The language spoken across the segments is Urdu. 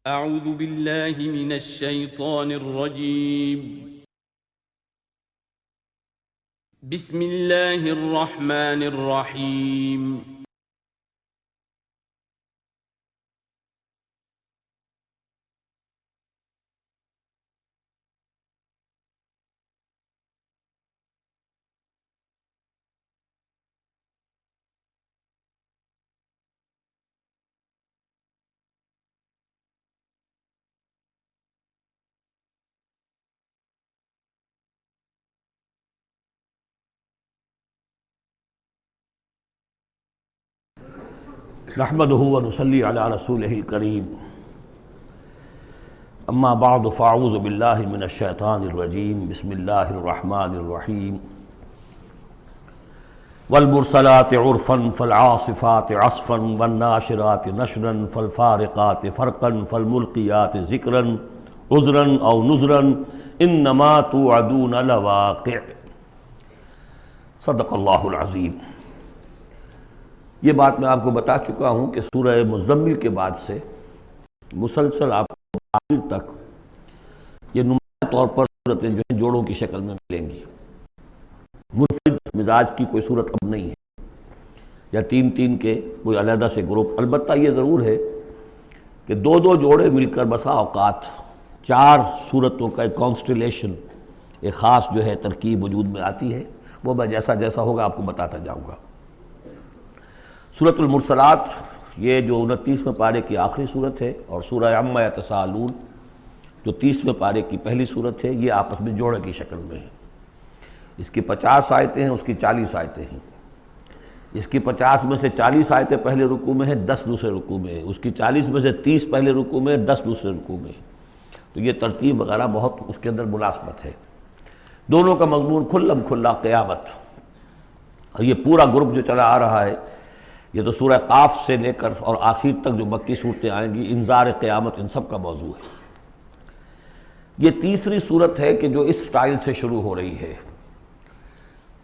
اعوذ باللہ من الشیطان الرجیم بسم اللہ الرحمن الرحیم نحمده ونصلي على رسوله الكريم اما بعد فاعوذ بالله من الشيطان الرجيم بسم الله الرحمن الرحيم والمرسلات عرفا فالعاصفات عصفا والناشرات نشرا فالفارقات فرقا فالملقيات ذكرا عذرا او نذرا انما توعدون لواقع صدق اللہ العظیم۔ یہ بات میں آپ کو بتا چکا ہوں کہ سورہ مزمل کے بعد سے مسلسل آپ کو آخر تک یہ نمایاں طور پر صورتیں جو ہیں جوڑوں کی شکل میں ملیں گی۔ منفرد مزاج کی کوئی صورت اب نہیں ہے یا تین تین کے کوئی علیحدہ سے گروپ۔ البتہ یہ ضرور ہے کہ دو دو جوڑے مل کر بسا اوقات چار صورتوں کا ایک کانسٹیلیشن، ایک خاص جو ہے ترکیب وجود میں آتی ہے، وہ میں جیسا جیسا ہوگا آپ کو بتاتا جاؤں گا۔ سورۃ المرسلات یہ جو 29ویں پارے کی آخری صورت ہے، اور سورہ عما یتساءلون جو 30ویں پارے کی پہلی صورت ہے، یہ آپس میں جوڑے کی شکل میں ہے۔ اس کی 50 آیتیں ہیں، اس کی 40 آیتیں ہیں۔ اس کی 50 میں سے 40 آیتیں پہلے رکوع میں ہیں، 10 دوسرے رکوع میں ہیں۔ اس کی 40 میں سے 30 پہلے رکوع میں ہیں، 10 دوسرے رکوع میں ہیں۔ تو یہ ترتیب وغیرہ بہت اس کے اندر مناسبت ہے۔ دونوں کا مضمون کھلم کھلا قیامت، اور یہ پورا گروپ جو چلا آ رہا ہے، یہ تو سورہ قاف سے لے کر اور آخر تک جو مکی صورتیں آئیں گی، انذار قیامت ان سب کا موضوع ہے۔ یہ تیسری صورت ہے کہ جو اس سٹائل سے شروع ہو رہی ہے،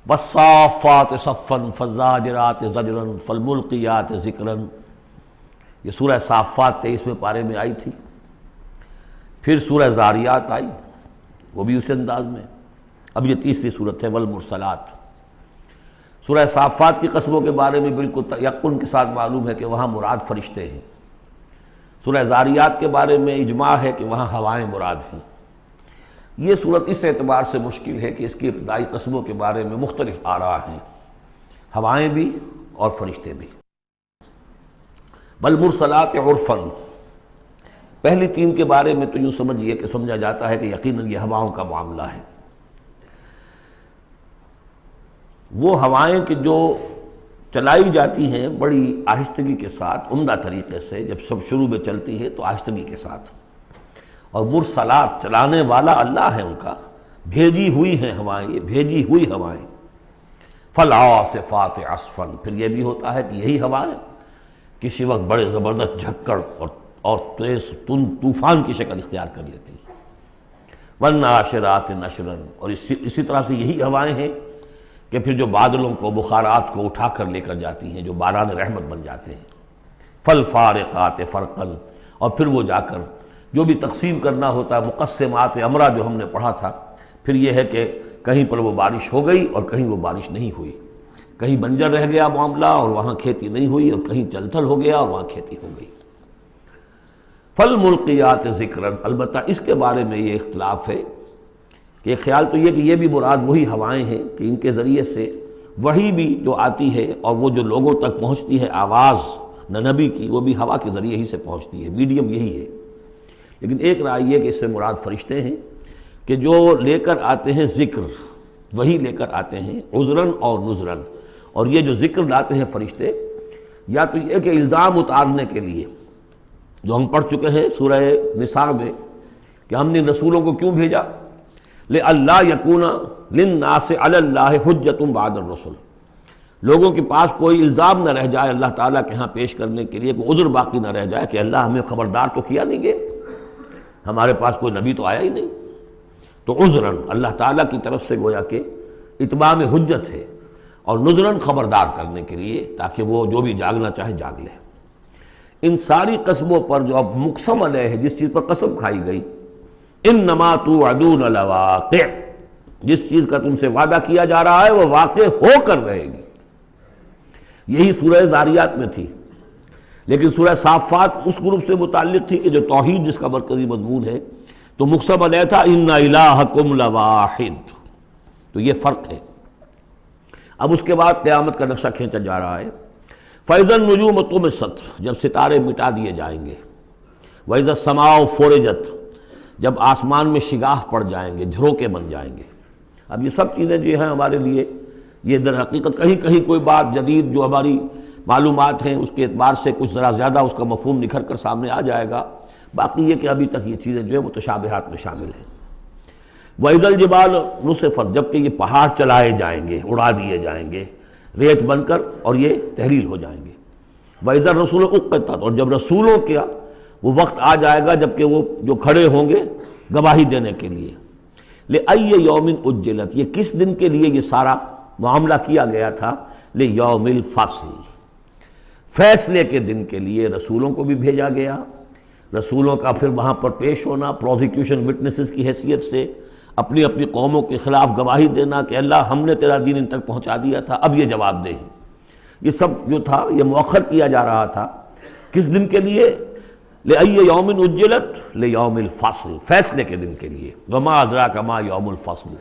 والصافات صفا فالزاجرات زجرا فالملقیات ذکرا۔ یہ سورہ صافات 23ویں پارے میں آئی تھی، پھر سورہ زاریات آئی، وہ بھی اسی انداز میں۔ اب یہ تیسری صورت ہے والمرسلات۔ سورہ صافات کی قسموں کے بارے میں بالکل یقین کے ساتھ معلوم ہے کہ وہاں مراد فرشتے ہیں۔ سورہ زاریات کے بارے میں اجماع ہے کہ وہاں ہوائیں مراد ہیں۔ یہ صورت اس اعتبار سے مشکل ہے کہ اس کی ابتدائی قسموں کے بارے میں مختلف آراء ہیں، ہوائیں بھی اور فرشتے بھی۔ والمرسلات عرفا، پہلی تین کے بارے میں تو یوں سمجھیے کہ سمجھا جاتا ہے کہ یقیناً یہ ہواؤں کا معاملہ ہے۔ وہ ہوائیں کہ جو چلائی جاتی ہیں بڑی آہستگی کے ساتھ، عمدہ طریقے سے، جب سب شروع میں چلتی ہے تو آہستگی کے ساتھ، اور مرسلات چلانے والا اللہ ہے ان کا، بھیجی ہوئی ہیں ہوائیں، یہ بھیجی ہوئی ہوائیں۔ فالعاصفات عصفا، پھر یہ بھی ہوتا ہے کہ یہی ہوائیں کسی وقت بڑے زبردست جھکڑ اور تیز طوفان کی شکل اختیار کر لیتی ہیں۔ والناشرات نشرا، اور اسی طرح سے یہی ہوائیں ہیں کہ پھر جو بادلوں کو، بخارات کو اٹھا کر لے کر جاتی ہیں، جو باران رحمت بن جاتے ہیں۔ فالفارقات فرقا، اور پھر وہ جا کر جو بھی تقسیم کرنا ہوتا ہے، مقسمات امرہ جو ہم نے پڑھا تھا، پھر یہ ہے کہ کہیں پر وہ بارش ہو گئی اور کہیں وہ بارش نہیں ہوئی، کہیں بنجر رہ گیا معاملہ اور وہاں کھیتی نہیں ہوئی، اور کہیں چل تھل ہو گیا اور وہاں کھیتی ہو گئی۔ فالملقیات ذکرا، البتہ اس کے بارے میں یہ اختلاف ہے کہ ایک خیال تو یہ کہ یہ بھی مراد وہی ہوائیں ہیں کہ ان کے ذریعے سے وحی بھی جو آتی ہے اور وہ جو لوگوں تک پہنچتی ہے آواز نبی کی، وہ بھی ہوا کے ذریعے ہی سے پہنچتی ہے، میڈیم یہی ہے۔ لیکن ایک رائے یہ کہ اس سے مراد فرشتے ہیں کہ جو لے کر آتے ہیں ذکر، وہی لے کر آتے ہیں عذراً اور نذراً۔ اور یہ جو ذکر لاتے ہیں فرشتے، یا تو یہ کہ الزام اتارنے کے لیے، جو ہم پڑھ چکے ہیں سورہ نساء میں کہ ہم نے رسولوں کو کیوں بھیجا، لِأَلَّا يَكُونَ لِلنَّاسِ عَلَى اللَّهِ حُجَّةٌ بَعْدَ الرُّسُلِ، لوگوں کے پاس کوئی الزام نہ رہ جائے اللہ تعالیٰ کے ہاں پیش کرنے کے لیے، کوئی عذر باقی نہ رہ جائے کہ اللہ ہمیں خبردار تو کیا نہیں گئے، ہمارے پاس کوئی نبی تو آیا ہی نہیں۔ تو عذراً اللہ تعالیٰ کی طرف سے گویا کہ اتمام حجت ہے، اور نذراً خبردار کرنے کے لیے، تاکہ وہ جو بھی جاگنا چاہے جاگ لے۔ ان ساری قسموں پر جو اب مقسم علیہ ہے، جس چیز پر قسم کھائی گئی، انما توعدون لواقع، جس چیز کا تم سے وعدہ کیا جا رہا ہے وہ واقع ہو کر رہے گی۔ یہی سورہ ذاریات میں تھی، لیکن سورہ صافات اس گروپ سے متعلق تھی کہ جو توحید جس کا مرکزی مضمون ہے، تو مقسم علیہ تھا ان الہکم لواحد۔ تو یہ فرق ہے۔ اب اس کے بعد قیامت کا نقشہ کھینچا جا رہا ہے۔ فَإِذَا النُّجُومُ طُمِسَتْ، جب ستارے مٹا دیے جائیں گے۔ وَإِذَا السَّمَاءُ فُرِجَتْ، جب آسمان میں شگاف پڑ جائیں گے، جھروکے بن جائیں گے۔ اب یہ سب چیزیں جو ہیں ہمارے لیے، یہ در حقیقت کہیں کہیں کوئی بات جدید جو ہماری معلومات ہیں اس کے اعتبار سے کچھ ذرا زیادہ اس کا مفہوم نکھر کر سامنے آ جائے گا، باقی یہ کہ ابھی تک یہ چیزیں جو ہے متشابہات میں شامل ہیں۔ وَإِذَا الْجِبَالُ نُصِفَتْ، جبکہ یہ پہاڑ چلائے جائیں گے، اڑا دیے جائیں گے ریت بن کر، اور یہ تحلیل ہو جائیں گے۔ وَإِذَا الرُّسُلُ أُقِّتَتْ، اور جب رسولوں کا وہ وقت آ جائے گا جبکہ وہ جو کھڑے ہوں گے گواہی دینے کے لیے۔ لِأَيِّ يَوْمٍ أُجِّلَتْ، یہ کس دن کے لیے یہ سارا معاملہ کیا گیا تھا؟ لِيَوْمِ الْفَصْلِ، فیصلے کے دن کے لیے رسولوں کو بھی بھیجا گیا۔ رسولوں کا پھر وہاں پر پیش ہونا، پروزیکیوشن وٹنسز کی حیثیت سے اپنی اپنی قوموں کے خلاف گواہی دینا کہ اللہ ہم نے تیرا دین ان تک پہنچا دیا تھا، اب یہ جواب دے۔ یہ سب جو تھا یہ مؤخر کیا جا رہا تھا، کس دن کے لیے؟ لِأَيِّ يَوْمٍ أُجِّلَتْ لِيَوْمِ الْفَصْلِ، فیصلے کے دن کے لیے۔ وَمَا أَدْرَاكَ مَا يَوْمُ الْفَصْلِ،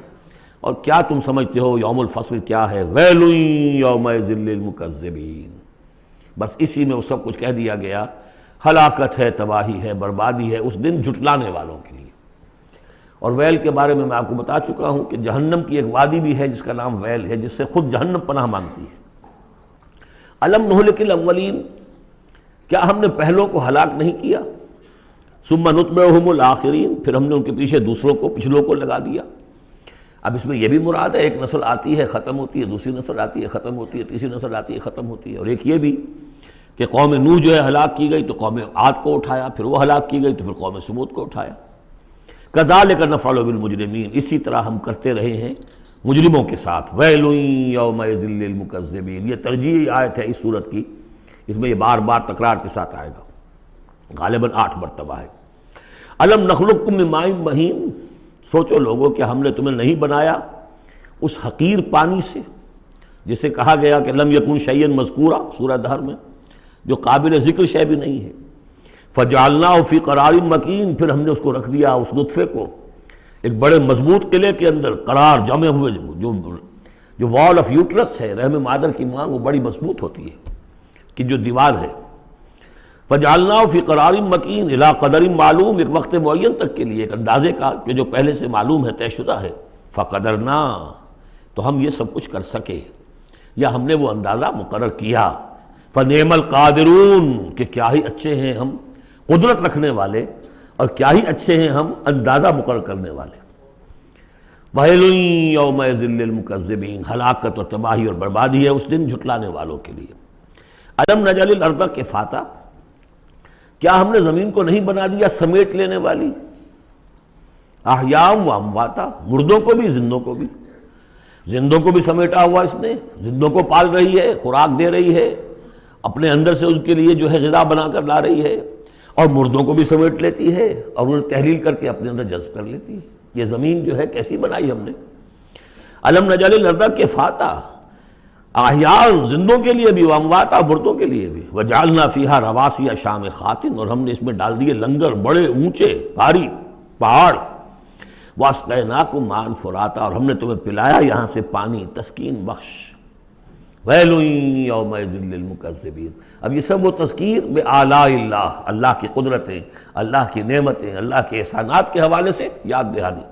اور کیا تم سمجھتے ہو یوم الفصل کیا ہے؟ وَيْلٌ يَوْمَئِذٍ لِّلْمُكَذِّبِينَ، بس اسی میں وہ سب کچھ کہہ دیا گیا۔ ہلاکت ہے، تباہی ہے، بربادی ہے اس دن جھٹلانے والوں کے لیے۔ اور ویل کے بارے میں آپ کو بتا چکا ہوں کہ جہنم کی ایک وادی بھی ہے جس کا نام ویل ہے، جس سے خود جہنم پناہ مانگتی ہے۔ الم نہلک الاولین، کیا ہم نے پہلوں کو ہلاک نہیں کیا؟ ثم نتبعہم الآخرین، پھر ہم نے ان کے پیچھے دوسروں کو، پچھلوں کو لگا دیا۔ اب اس میں یہ بھی مراد ہے ایک نسل آتی ہے ختم ہوتی ہے، دوسری نسل آتی ہے ختم ہوتی ہے، تیسری نسل آتی ہے ختم ہوتی ہے، اور ایک یہ بھی کہ قوم نوح جو ہے ہلاک کی گئی تو قوم عاد کو اٹھایا، پھر وہ ہلاک کی گئی تو پھر قوم سمود کو اٹھایا۔ کذالک نفعل بالمجرمین، اسی طرح ہم کرتے رہے ہیں مجرموں کے ساتھ۔ ویل یومئذ للمکذبین، یہ ترجیحی آیت ہے اس صورت کی، اس میں یہ بار بار تکرار کے ساتھ آئے گا، غالباً 8 مرتبہ ہے۔ الم نخلقکم من ماء مہین، سوچو لوگوں کہ ہم نے تمہیں نہیں بنایا اس حقیر پانی سے جسے کہا گیا کہ لم یکن شیئا مذکورا سورہ دہر میں، جو قابل ذکر شے بھی نہیں ہے۔ فجعلناہ فی قرار مکین، پھر ہم نے اس کو رکھ دیا، اس نطفے کو ایک بڑے مضبوط قلعے کے اندر قرار جمے ہوئے، جو وال آف یوٹرس ہے، رحم مادر کی ماں، وہ بڑی مضبوط ہوتی ہے کہ جو دیوار ہے۔ فجعلناہ فی قرار مکین الی قدر معلوم، ایک وقت معین تک کے لیے، ایک اندازے کا کہ جو پہلے سے معلوم ہے، طے شدہ ہے۔ فقدرنا، تو ہم یہ سب کچھ کر سکے، یا ہم نے وہ اندازہ مقرر کیا۔ فنعم القادرون، کہ کیا ہی اچھے ہیں ہم قدرت رکھنے والے، اور کیا ہی اچھے ہیں ہم اندازہ مقرر کرنے والے۔ وَيْلٌ يَوْمَئِذٍ لِّلْمُكَذِّبِينَ، ہلاکت اور تباہی اور بربادی ہے اس دن جھٹلانے والوں کے لیے۔ الم نجعل الارض کفاتا، کیا ہم نے زمین کو نہیں بنا دیا سمیٹ لینے والی؟ احیاء و امواتا، مردوں کو بھی زندوں کو بھی، زندوں کو بھی سمیٹا ہوا اس نے، زندوں کو پال رہی ہے، خوراک دے رہی ہے، اپنے اندر سے ان کے لیے جو ہے غذا بنا کر لا رہی ہے، اور مردوں کو بھی سمیٹ لیتی ہے اور انہیں تحلیل کر کے اپنے اندر جذب کر لیتی ہے۔ یہ زمین جو ہے کیسی بنائی ہم نے۔ الم نجعل الارض کفاتا، احیاء زندوں کے لیے بھی، وامواتا مردوں کے لیے بھی۔ وجعلنا فیہا رواسیا شامخات، اور ہم نے اس میں ڈال دیے لنگر بڑے اونچے بھاری پہاڑ۔ واسقیناکم ماء فراتا، اور ہم نے تمہیں پلایا یہاں سے پانی تسکین بخش۔ ویل یومئذ للمکذبین، اب یہ سب وہ تذکیر بآلاء اللہ، اللہ کی قدرتیں، اللہ کی نعمتیں، اللہ کے احسانات کے حوالے سے یاد دہانی۔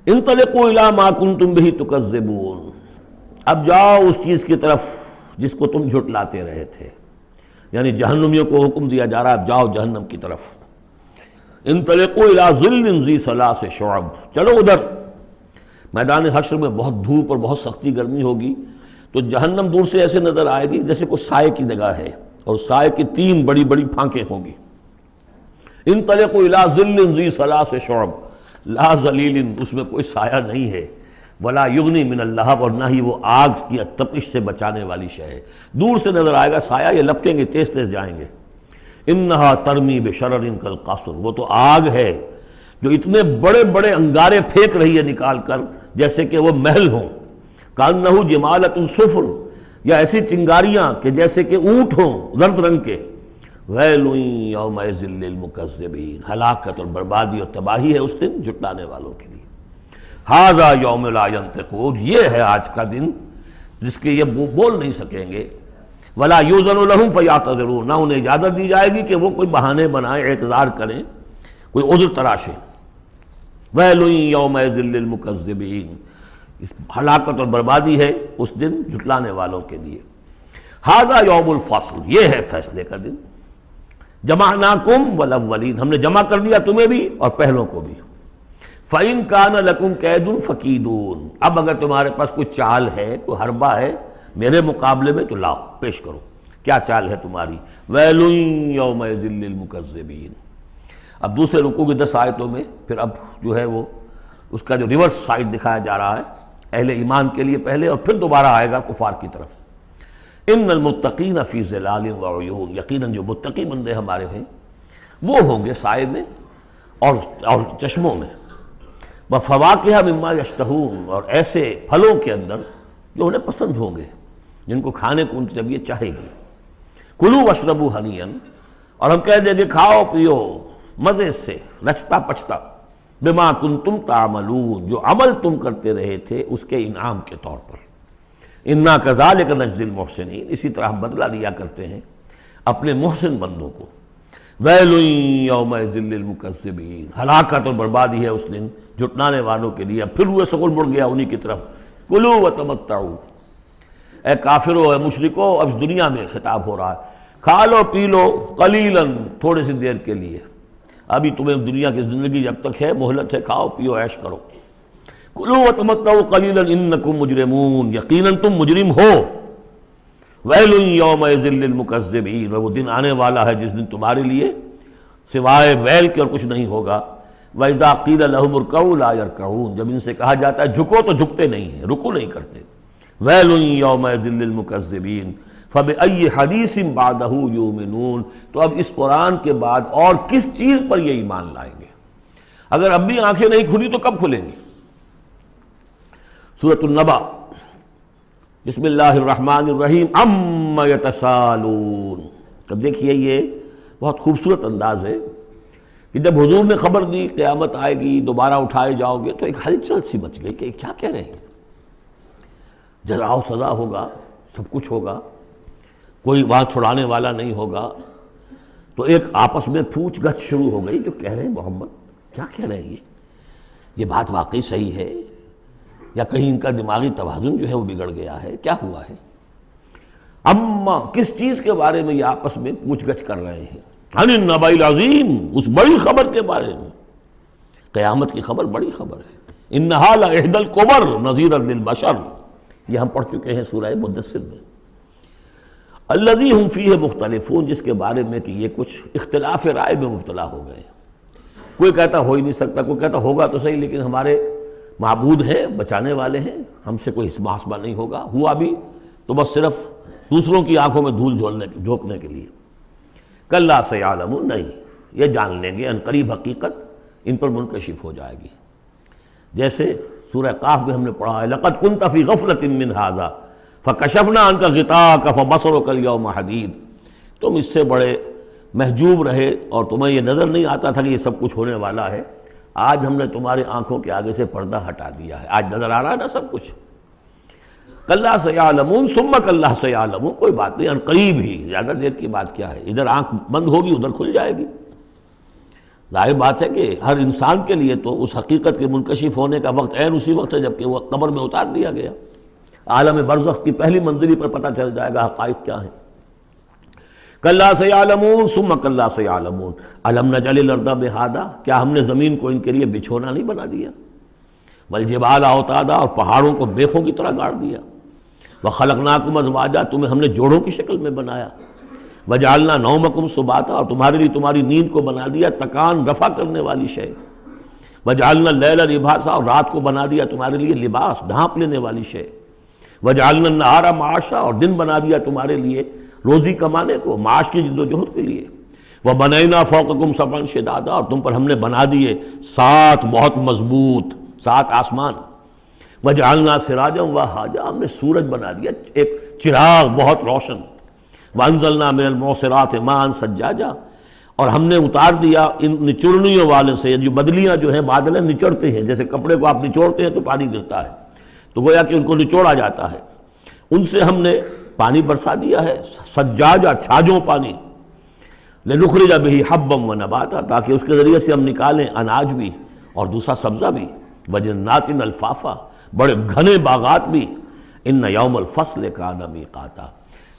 انطلقوا الی ما کنتم بہ تکذبون، اب جاؤ اس چیز کی طرف جس کو تم جھٹلاتے رہے تھے، یعنی جہنمیوں کو حکم دیا جا رہا ہے اب جاؤ جہنم کی طرف۔ انطلقوا الی ظل ذی ثلاث شعب، چلو ادھر۔ میدان حشر میں بہت دھوپ اور بہت سختی گرمی ہوگی، تو جہنم دور سے ایسے نظر آئے گی جیسے کوئی سائے کی جگہ ہے، اور سائے کی 3 بڑی بڑی پھانکیں ہوں گی۔ انطلقوا الی ظل ذی ثلاث شعب، لا ظلیل، اس میں کوئی سایہ نہیں ہے، ولا یغنی من اللہب، اور نہ ہی وہ آگ کی تپش سے بچانے والی شے ہے۔ دور سے نظر آئے گا سایہ، یہ لپکیں گے، تیز تیز جائیں گے۔ انہا ترمی بشرر کالقصر، وہ تو آگ ہے جو اتنے بڑے بڑے انگارے پھینک رہی ہے نکال کر جیسے کہ وہ محل ہوں۔ کانہ جمالۃ صفر، یا ایسی چنگاریاں کہ جیسے کہ اونٹ ہوں زرد رنگ کے۔ ویل یومئذ للمکذبین، ہلاکت اور بربادی اور تباہی ہے اس دن جھٹلانے والوں کے لیے۔ ھذا یوم لا ینطقون، یہ ہے آج کا دن جس کے یہ بول نہیں سکیں گے۔ ولا یؤذن لہم فیعتذرون، نہ انہیں اجازت دی جائے گی کہ وہ کوئی بہانے بنائیں، اعتذار کریں، کوئی عذر تراشیں۔ ویل یومئذ للمکذبین، ہلاکت اور بربادی ہے اس دن جھٹلانے والوں کے لیے۔ ھذا یوم الفصل، یہ ہے فیصلے کا دن۔ جمعناکم والاولین، ہم نے جمع کر دیا تمہیں بھی اور پہلوں کو بھی۔ فَإِن كَانَ لَكُمْ كَيْدٌ فَكِيدُونِ، اب اگر تمہارے پاس کوئی چال ہے، کوئی حربہ ہے میرے مقابلے میں تو لاؤ، پیش کرو، کیا چال ہے تمہاری؟ وَيْلٌ يَوْمَئِذٍ لِّلْمُكَذِّبِينَ۔ اب دوسرے رکوع کی 10 آیتوں میں پھر اب جو ہے وہ اس کا جو ریورس سائڈ دکھایا جا رہا ہے، اہل ایمان کے لیے پہلے اور پھر دوبارہ آئے گا کفار کی طرف۔ ان المتقین فی ظلال وعیون، یقیناً جو متقی بندے ہمارے ہیں وہ ہوں گے سائے میں اور چشموں میں۔ وفواکہ مما یشتہون، اور ایسے پھلوں کے اندر جو انہیں پسند ہوں گے، جن کو کھانے کو ان کی طبیعت چاہے گی۔ کلوا واشربوا ہنیئا، اور ہم کہہ دیں گے کھاؤ پیو مزے سے، نچتا پچتا، بما کنتم تعملون، جو عمل تم کرتے رہے تھے اس کے انعام کے طور پر۔ انا کذالک نجزی المحسنین، اسی طرح ہم بدلہ دیا کرتے ہیں اپنے محسن بندوں کو۔ ویل یومئذ للمکذبین، ہلاکت اور بربادی ہے اس دن جھٹلانے والوں کے لیے۔ اب پھر وہ سغل مڑ گیا انہی کی طرف۔ کلوا وتمتعوا، اے کافرو، اے مشرکو، اب اس دنیا میں خطاب ہو رہا ہے، کھا لو پی لو قلیلاً، تھوڑی سی دیر کے لیے، ابھی تمہیں دنیا کی زندگی جب تک ہے مہلت ہے، کھاؤ پیو عیش کرو۔ کلوا وتمتعوا قلیلاً انکم مجرمون، یقیناً تم مجرم ہو۔ ویل یومئذ للمکذبین، وہ دن آنے والا ہے جس دن تمہارے لیے سوائے ویل کے اور کچھ نہیں ہوگا۔ وَإِذَا قِيلَ لَهُمُ ارْكَعُوا لَا يَرْكَعُونَ، جب ان سے کہا جاتا ہے جھکو تو جھکتے نہیں ہیں، رکو نہیں کرتے۔ وَيْلٌ يَوْمَئِذٍ لِّلْمُكَذِّبِينَ فَبِأَيِّ حَدِيثٍ بَعْدَهُ يُؤْمِنُونَ، تو اب اس قرآن کے بعد اور کس چیز پر یہ ایمان لائیں گے؟ اگر اب بھی آنکھیں نہیں کھلی تو کب کھلیں گی؟ سورۃ النبأ، بسم اللہ الرحمن الرحیم، عَمَّ يَتَسَاءَلُونَ۔ اب دیکھیے یہ بہت خوبصورت انداز ہے کہ جب حضور نے خبر دی قیامت آئے گی، دوبارہ اٹھائے جاؤ گے، تو ایک ہلچل سی مچ گئی کہ کیا کہہ رہے ہیں، جزا و سزا ہوگا، سب کچھ ہوگا، کوئی بات چھڑانے والا نہیں ہوگا۔ تو ایک آپس میں پوچھ گچھ شروع ہو گئی، جو کہہ رہے ہیں محمد کیا کہہ رہے ہیں، یہ بات واقعی صحیح ہے یا کہیں ان کا دماغی توازن جو ہے وہ بگڑ گیا ہے، کیا ہوا ہے؟ اما کس چیز کے بارے میں یہ آپس میں پوچھ گچھ کر رہے ہیں؟ عن النبأ العظیم، اس بڑی خبر کے بارے میں۔ قیامت کی خبر بڑی خبر ہے۔ انہا لإحدی الکبر نذیرا للبشر، یہ ہم پڑھ چکے ہیں سورہ مدثر میں۔ الذی ہم فیہ مختلفون، جس کے بارے میں کہ یہ کچھ اختلاف رائے میں مبتلا ہو گئے، کوئی کہتا ہو ہی نہیں سکتا، کوئی کہتا ہوگا تو صحیح لیکن ہمارے معبود ہیں، بچانے والے ہیں، ہم سے کوئی محاسبہ نہیں ہوگا، ہوا بھی تو بس صرف دوسروں کی آنکھوں میں دھول جھونکنے کے لیے۔ کلا سیعلمون، نہیں، یہ جان لیں گے ان قریب حقیقت ان پر منکشف ہو جائے گی۔ جیسے سورہ قاف میں ہم نے پڑھا ہے، لقد كنت في غفلة من هذا فكشفنا عنك غطاءك فبصرك اليوم حديد، تم اس سے بڑے محجوب رہے اور تمہیں یہ نظر نہیں آتا تھا کہ یہ سب کچھ ہونے والا ہے، آج ہم نے تمہاری آنکھوں کے آگے سے پردہ ہٹا دیا ہے، آج نظر آ رہا ہے نا سب کچھ۔ کلا سیعلمون ثم کلا سیعلمون، کوئی بات نہیں، ان قریب ہی، زیادہ دیر کی بات کیا ہے، ادھر آنکھ بند ہوگی ادھر کھل جائے گی۔ ظاہر بات ہے کہ ہر انسان کے لیے تو اس حقیقت کے منکشف ہونے کا وقت عین اسی وقت ہے جبکہ وہ قبر میں اتار دیا گیا۔ عالم برزخ کی پہلی منزلی پر پتہ چل جائے گا حقائق کیا ہیں۔ کلا سیعلمون ثم کلا سیعلمون الم نجعل الارض مہادا، کیا ہم نے زمین کو ان کے لیے بچھونا نہیں بنا دیا؟ والجبال اوتادا، اور پہاڑوں کو بیخوں کی طرح گاڑ دیا۔ وخلقناکم ازواجا، تمہیں ہم نے جوڑوں کی شکل میں بنایا۔ وجعلنا نومکم سباتا، اور تمہارے لیے تمہاری نیند کو بنا دیا تکان رفع کرنے والی شے۔ وجعلنا اللیل لباسا، اور رات کو بنا دیا تمہارے لیے لباس، ڈھانپ لینے والی شے، وجعلنا النہار معاشا، اور دن بنا دیا تمہارے لیے روزی کمانے کو، معاش کی جد و جہد کے لیے، وبنینا فوقکم سبعا شدادا، اور تم پر ہم نے بنا دیے 7 بہت مضبوط 7 آسمان، وجعلنا سراجا وہاجا، ہم نے سورج بنا دیا ایک چراغ بہت روشن، وانزلنا من المعصرات ماء ثجاجا، اور ہم نے اتار دیا ان نچوڑنیوں والے سے، جو بدلیاں جو ہیں بادلیں نچوڑتے ہیں، جیسے کپڑے کو آپ نچوڑتے ہیں تو پانی گرتا ہے، تو گویا کہ ان کو نچوڑا جاتا ہے، ان سے ہم نے پانی برسا دیا ہے، سجاجا چھاجوں پانی، لنخرج بہ حبا ونباتا، تاکہ اس کے ذریعے سے ہم نکالیں اناج بھی اور دوسرا سبزہ بھی، وجنات الفافا، بڑے گھنے باغات بھی، ان یوم الفصل کان میقاتا۔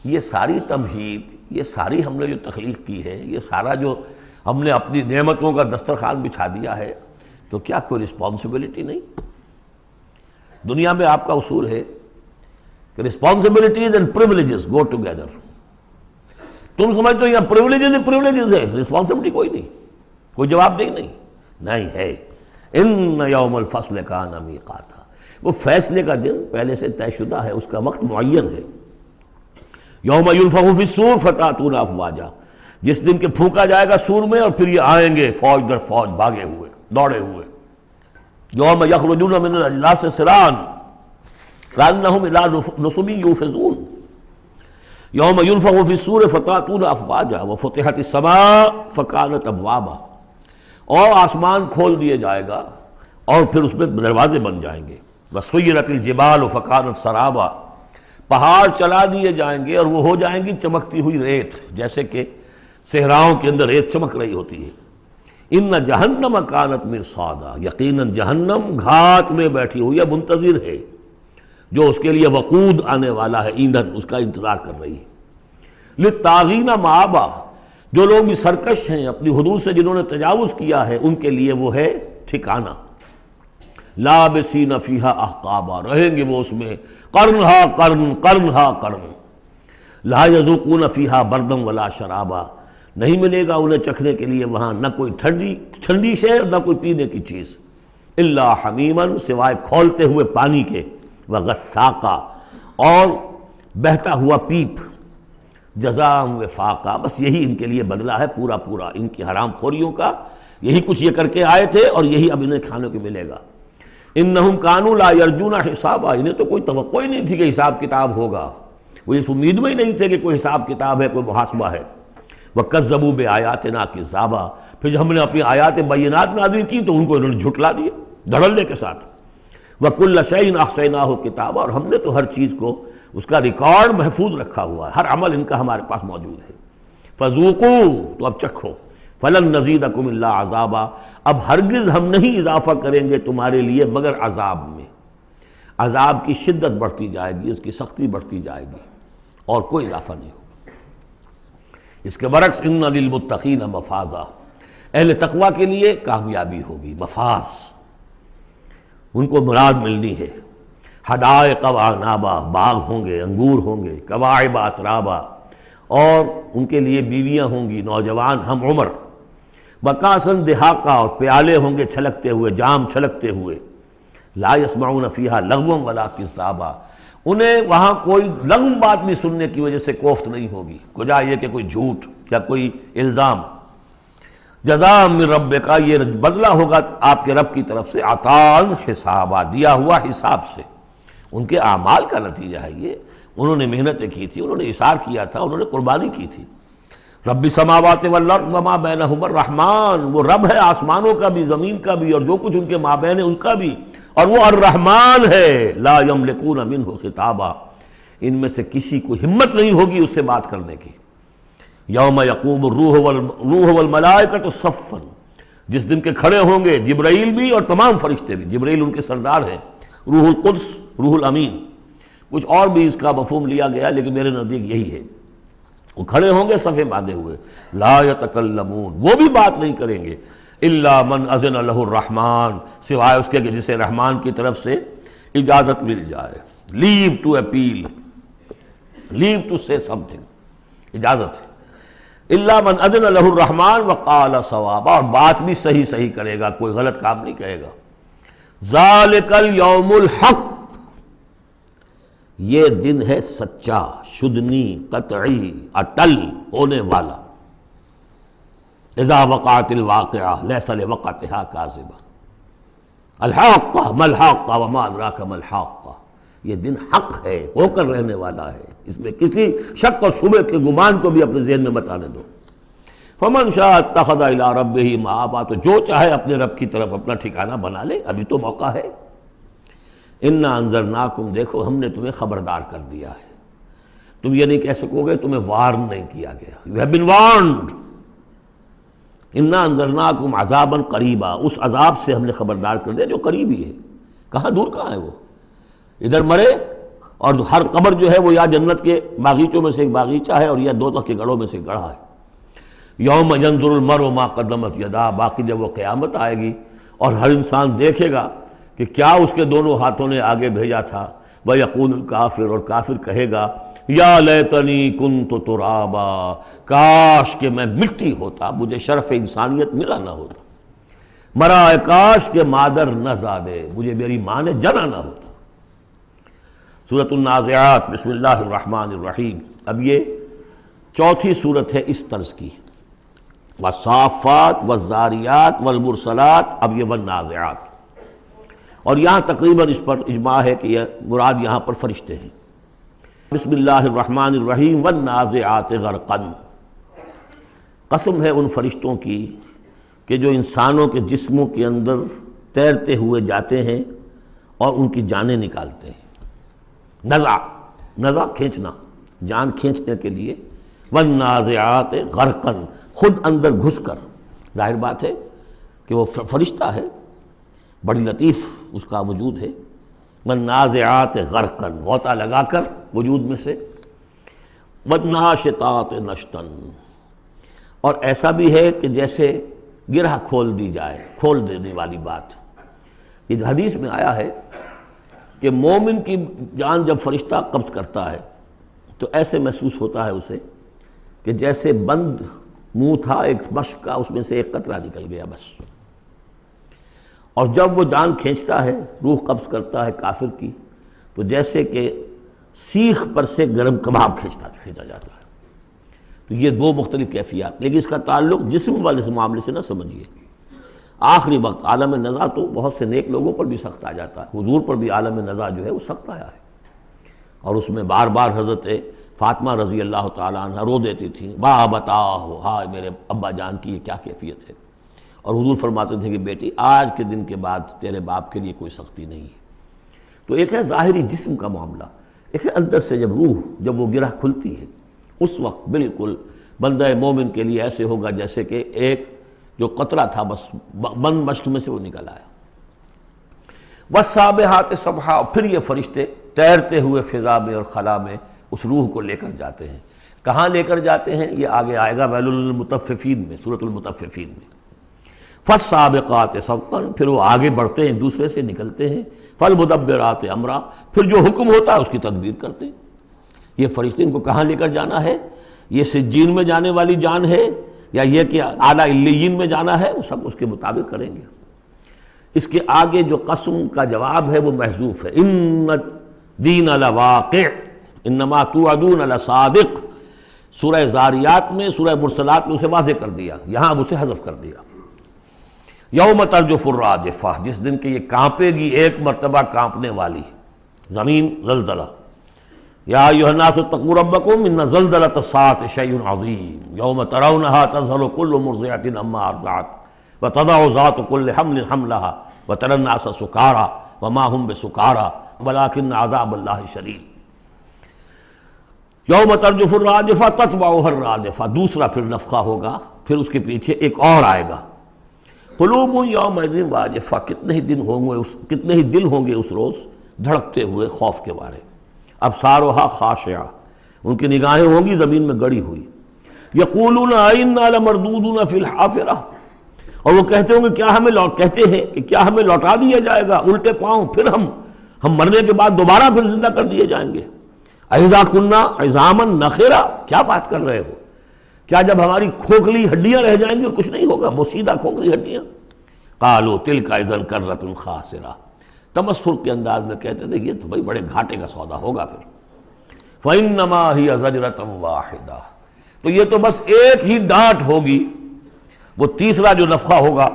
یہ ساری تمہید، یہ ساری ہم نے جو تخلیق کی ہے، یہ سارا جو ہم نے اپنی نعمتوں کا دسترخوان بچھا دیا ہے، تو کیا کوئی رسپانسبلٹی نہیں؟ دنیا میں آپ کا اصول ہے کہ responsibilities and privileges go together. تم سمجھتے ہو یہ پریولیجز ہے، رسپانسبلٹی کوئی نہیں، کوئی جواب دہی نہیں ہے۔ ان یوم الفصل کان میقاتا، وہ فیصلے کا دن پہلے سے طے شدہ ہے، اس کا وقت معین ہے۔ یوم ینفخ فی الصور فتأتون افواجا، جس دن کہ پھونکا جائے گا سور میں اور پھر یہ آئیں گے فوج در فوج، بھاگے ہوئے دوڑے ہوئے۔ یوم یخرجون من الاجلاس سرعا کأنہم الی نصب یوفضون، یوم ینفخ فی الصور فتأتون افواجا وفتحت السماء فکانت ابوابا، اور آسمان کھول دیے جائے گا اور پھر اس میں دروازے بن جائیں گے، وسیرت الجبال فکانت سرابا، پہاڑ چلا دیے جائیں گے اور وہ ہو جائیں گی چمکتی ہوئی ریت، جیسے کہ صحراؤں کے اندر ریت چمک رہی ہوتی ہے۔ ان جہنم کانت مرصادا، یقیناً جہنم گھات میں بیٹھی ہوئی ہے، منتظر ہے، جو اس کے لیے وقود آنے والا ہے، ایندھن، اس کا انتظار کر رہی ہے۔ للطاغین مآبا، جو لوگ بھی سرکش ہیں، اپنی حدود سے جنہوں نے تجاوز کیا ہے، ان کے لیے وہ ہے ٹھکانہ۔ لابسین فیہا احقابا، رہیں گے وہ اس میں قرنہا قرن، قرنہا قرن۔ لا یذوقون فیہا بردا ولا شرابا، نہیں ملے گا انہیں چکھنے کے لیے وہاں نہ کوئی ٹھنڈی شے نہ کوئی پینے کی چیز، الا حمیما، سوائے کھولتے ہوئے پانی کے، وغساقا، اور بہتا ہوا پیپ، جزاء وفاقا، بس یہی ان کے لیے بدلہ ہے پورا پورا ان کی حرام خوریوں کا، یہی کچھ یہ کر کے آئے تھے اور یہی اب انہیں کھانے کو ملے گا۔ انہم کانوا لا یرجون حسابا، انہیں تو کوئی توقع ہی نہیں تھی کہ حساب کتاب ہوگا، وہ اس امید میں ہی نہیں تھے کہ کوئی حساب کتاب ہے، کوئی محاسبہ ہے۔ وکذبوا بآیاتنا کذابا، پھر جب ہم نے اپنی آیات بینات نازل کی تو ان کو انہوں نے جھٹلا دیا دھڑلے کے ساتھ۔ وکل شیء احصیناہ کتابا، اور ہم نے تو ہر چیز کو اس کا ریکارڈ محفوظ رکھا ہوا ہے، ہر عمل ان کا ہمارے پاس موجود ہے۔ فذوقوا، تو اب چکھو، فلن نزیدکم الا عذابا، اب ہرگز ہم نہیں اضافہ کریں گے تمہارے لیے مگر عذاب میں، عذاب کی شدت بڑھتی جائے گی، اس کی سختی بڑھتی جائے گی، اور کوئی اضافہ نہیں ہوگا۔ اس کے برعکس ان للمتقین مفازا، اہل تقوی کے لیے کامیابی ہوگی، مفاز، ان کو مراد ملنی ہے۔ حدائق وعنابا، باغ ہوں گے، انگور ہوں گے، کواعب اترابا، اور ان کے لیے بیویاں ہوں گی نوجوان ہم عمر، وکاسن دہاقا، اور پیالے ہوں گے چھلکتے ہوئے، جام چھلکتے ہوئے۔ لا یسمعون فیہا لغوا ولا کذابا، انہیں وہاں کوئی لغو بات بھی سننے کی وجہ سے کوفت نہیں ہوگی، کجا یہ کہ کوئی جھوٹ یا کوئی الزام۔ جزاء من ربک، یہ بدلہ ہوگا آپ کے رب کی طرف سے، عطاء حسابا، دیا ہوا حساب سے، ان کے اعمال کا نتیجہ ہے یہ، انہوں نے محنتیں کی تھی، انہوں نے اثار کیا تھا، انہوں نے قربانی کی تھی۔ رب السماوات والارض وما بینہما الرحمن، وہ رب ہے آسمانوں کا بھی، زمین کا بھی، اور جو کچھ ان کے مابین ہے اس کا بھی، اور وہ الرحمن ہے۔ لا یملکون منہ خطابا، ان میں سے کسی کو ہمت نہیں ہوگی اس سے بات کرنے کی۔ یوم یقوم الروح والملائکۃ صفا، جس دن کے کھڑے ہوں گے جبرائیل بھی اور تمام فرشتے بھی، جبرائیل ان کے سردار ہیں، روح القدس، روح الامین، کچھ اور بھی اس کا مفہوم لیا گیا لیکن میرے نزدیک یہی ہے۔ وہ کھڑے ہوں گے صفے باندھے ہوئے، لا یتکلمون، وہ بھی بات نہیں کریں گے، الا من اذن لہ الرحمن، سوائے اس کے کہ جسے رحمان کی طرف سے اجازت مل جائے، لیو ٹو اپیل، لیو ٹو سے سم تھنگ، اجازت ہے۔ الا من اذن له الرحمن وقال صوابا، اور بات بھی صحیح صحیح کرے گا، کوئی غلط کام نہیں کہے گا. ذالک الیوم الحق، یہ دن ہے سچا، شدنی، قطعی، اٹل ہونے والا. اذا وقعت الواقعہ لیس لوقعتها کاذبہ. الحاقہ ما الحاقہ وما ادراک ما الحاقہ، یہ دن حق ہے، ہو کر رہنے والا ہے، اس میں کسی شک اور شبہ کے گمان کو بھی اپنے ذہن میں مت آنے دو. فمن شاء اتخذ الی ربہ مآبا، تو جو چاہے اپنے رب کی طرف اپنا ٹھکانہ بنا لے، ابھی تو موقع ہے. انا انذرناکم، دیکھو ہم نے تمہیں خبردار کر دیا ہے. تم یہ نہیں کہہ سکو گے تمہیں وارن نہیں کیا گیا. You have been وارنڈ. انا انذرناکم عذابا قریبا، اس عذاب سے ہم نے خبردار کر دیا جو قریب ہی ہے. کہاں دور کہاں ہے وہ، ادھر مرے اور ہر قبر جو ہے وہ یا جنت کے باغیچوں میں سے ایک باغیچہ ہے اور یا دوزخ کے گڑھوں میں سے ایک گڑھا ہے. یوم ینظر المرء ما قدمت یداہ، باقی جب وہ قیامت آئے گی اور ہر انسان دیکھے گا کہ کیا اس کے دونوں ہاتھوں نے آگے بھیجا تھا. وَيَقُولُ الْكَافِرُ، اور کافر کہے گا یا لیتنی کنت ترابا، کاش کہ میں مٹی ہوتا، مجھے شرف انسانیت ملا نہ ہوتا. مرا کاش کہ مادر نہ زادے، مجھے میری ماں نے جنا نہ ہوتا. سورۃ النازعات، بسم اللہ الرحمن الرحیم. اب یہ چوتھی صورت ہے اس طرز کی. والصافات والزاریات والمرسلات، اب یہ والنازعات. اور یہاں تقریباً اس پر اجماع ہے کہ یہ مراد یہاں پر فرشتے ہیں. بسم اللہ الرحمن الرحیم. والنازعات غرقا، قسم ہے ان فرشتوں کی کہ جو انسانوں کے جسموں کے اندر تیرتے ہوئے جاتے ہیں اور ان کی جانیں نکالتے ہیں. نزع کھینچنا، جان کھینچنے کے لیے. والنازعات غرقا، خود اندر گھس کر. ظاہر بات ہے کہ وہ فرشتہ ہے، بڑی لطیف اس کا وجود ہے. والنازعات غرقا، غوطہ لگا کر وجود میں سے. والناشطات نشطا، اور ایسا بھی ہے کہ جیسے گرہ کھول دی جائے، کھول دینے والی بات. یہ حدیث میں آیا ہے کہ مومن کی جان جب فرشتہ قبض کرتا ہے تو ایسے محسوس ہوتا ہے اسے کہ جیسے بند منہ تھا ایک مشک کا، اس میں سے ایک قطرہ نکل گیا بس. اور جب وہ جان کھینچتا ہے، روح قبض کرتا ہے کافر کی، تو جیسے کہ سیخ پر سے گرم کباب کھینچا جاتا ہے. تو یہ دو مختلف کیفیات، لیکن اس کا تعلق جسم والے معاملے سے نہ سمجھیے. آخری وقت عالم نزع تو بہت سے نیک لوگوں پر بھی سخت آ جاتا ہے. حضور پر بھی عالم نزع جو ہے وہ سخت آیا ہے، اور اس میں بار بار حضرت فاطمہ رضی اللہ تعالیٰ عنہ رو دیتی تھیں، با بتاؤ، ہائے میرے ابا جان کی یہ کیا کیفیت ہے. اور حضور فرماتے تھے کہ بیٹی آج کے دن کے بعد تیرے باپ کے لیے کوئی سختی نہیں ہے. تو ایک ہے ظاہری جسم کا معاملہ، ایک ہے اندر سے جب روح، جب وہ گرہ کھلتی ہے اس وقت بالکل بندہ مومن کے لیے ایسے ہوگا جیسے کہ ایک جو قطرہ تھا بس بند مشک میں سے وہ نکل آیا. والسابحات سبحا، پھر یہ فرشتے تیرتے ہوئے فضا میں اور خلا میں اس روح کو لے کر جاتے ہیں. کہاں لے کر جاتے ہیں یہ آگے آئے گا ویل للمطففین میں، سورۃ المطففین میں. فالسابقات سبقا، پھر وہ آگے بڑھتے ہیں، ایک دوسرے سے نکلتے ہیں. فالمدبرات امرا، پھر جو حکم ہوتا ہے اس کی تدبیر کرتے ہیں. یہ فرشتے ان کو کہاں لے کر جانا ہے، یہ سجین میں جانے والی جان ہے یا یہ کہ اعلیٰ علیین میں جانا ہے، وہ سب اس کے مطابق کریں گے. اس کے آگے جو قسم کا جواب ہے وہ محذوف ہے. ان الدین لواقع انما توعدون لصادق. سورہ زاریات میں، سورہ مرسلات میں اسے واضح کر دیا، یہاں اب اسے حذف کر دیا. یوم ترجف الراجفہ، جس دن کہ یہ کانپے گی ایک مرتبہ کانپنے والی زمین. زلزلہ. یا ایھا الناس اتقوا ربکم ان زلزلۃ الساعۃ شیء عظیم یوم ترونها تذہل کل مرضعۃ عما ارضعت وتضع ذات کل حمل حملها وتری الناس سکارى وما هم بسکارى ولکن عذاب اللہ شدید. یوم ترجف الراجفہ تتبعها الرادفہ، دوسرا پھر نفخہ ہوگا، پھر اس کے پیچھے ایک اور آئے گا. قلوب یومئذ واجفہ، کتنے ہی دل ہوں گے اس روز دھڑکتے ہوئے خوف کے بارے. ابصارها خاشعہ، ان کی نگاہیں ہوں گی زمین میں گڑی ہوئی. یقولون ائنا لمردودون فی الحافرہ، اور وہ کہتے ہوں گے کیا ہمیں لوٹا دیا جائے گا الٹے پاؤں، پھر ہم مرنے کے بعد دوبارہ پھر زندہ کر دیے جائیں گے. اذا کنا عظاما نخرہ، کیا بات کر رہے ہو، کیا جب ہماری کھوکھلی ہڈیاں رہ جائیں گی اور کچھ نہیں ہوگا؟ وہ سیدھا کھوکھلی ہڈیاں. قالوا تلک اذا کرۃ خاسرہ، تمسخر کے انداز میں کہتے تھے یہ تو بھائی بڑے گھاٹے کا سودا ہوگا پھر. فإنما ہی زجرۃ واحدہ، تو یہ تو بس ایک ہی ڈانٹ ہوگی. وہ تیسرا جو نفخہ ہوگا،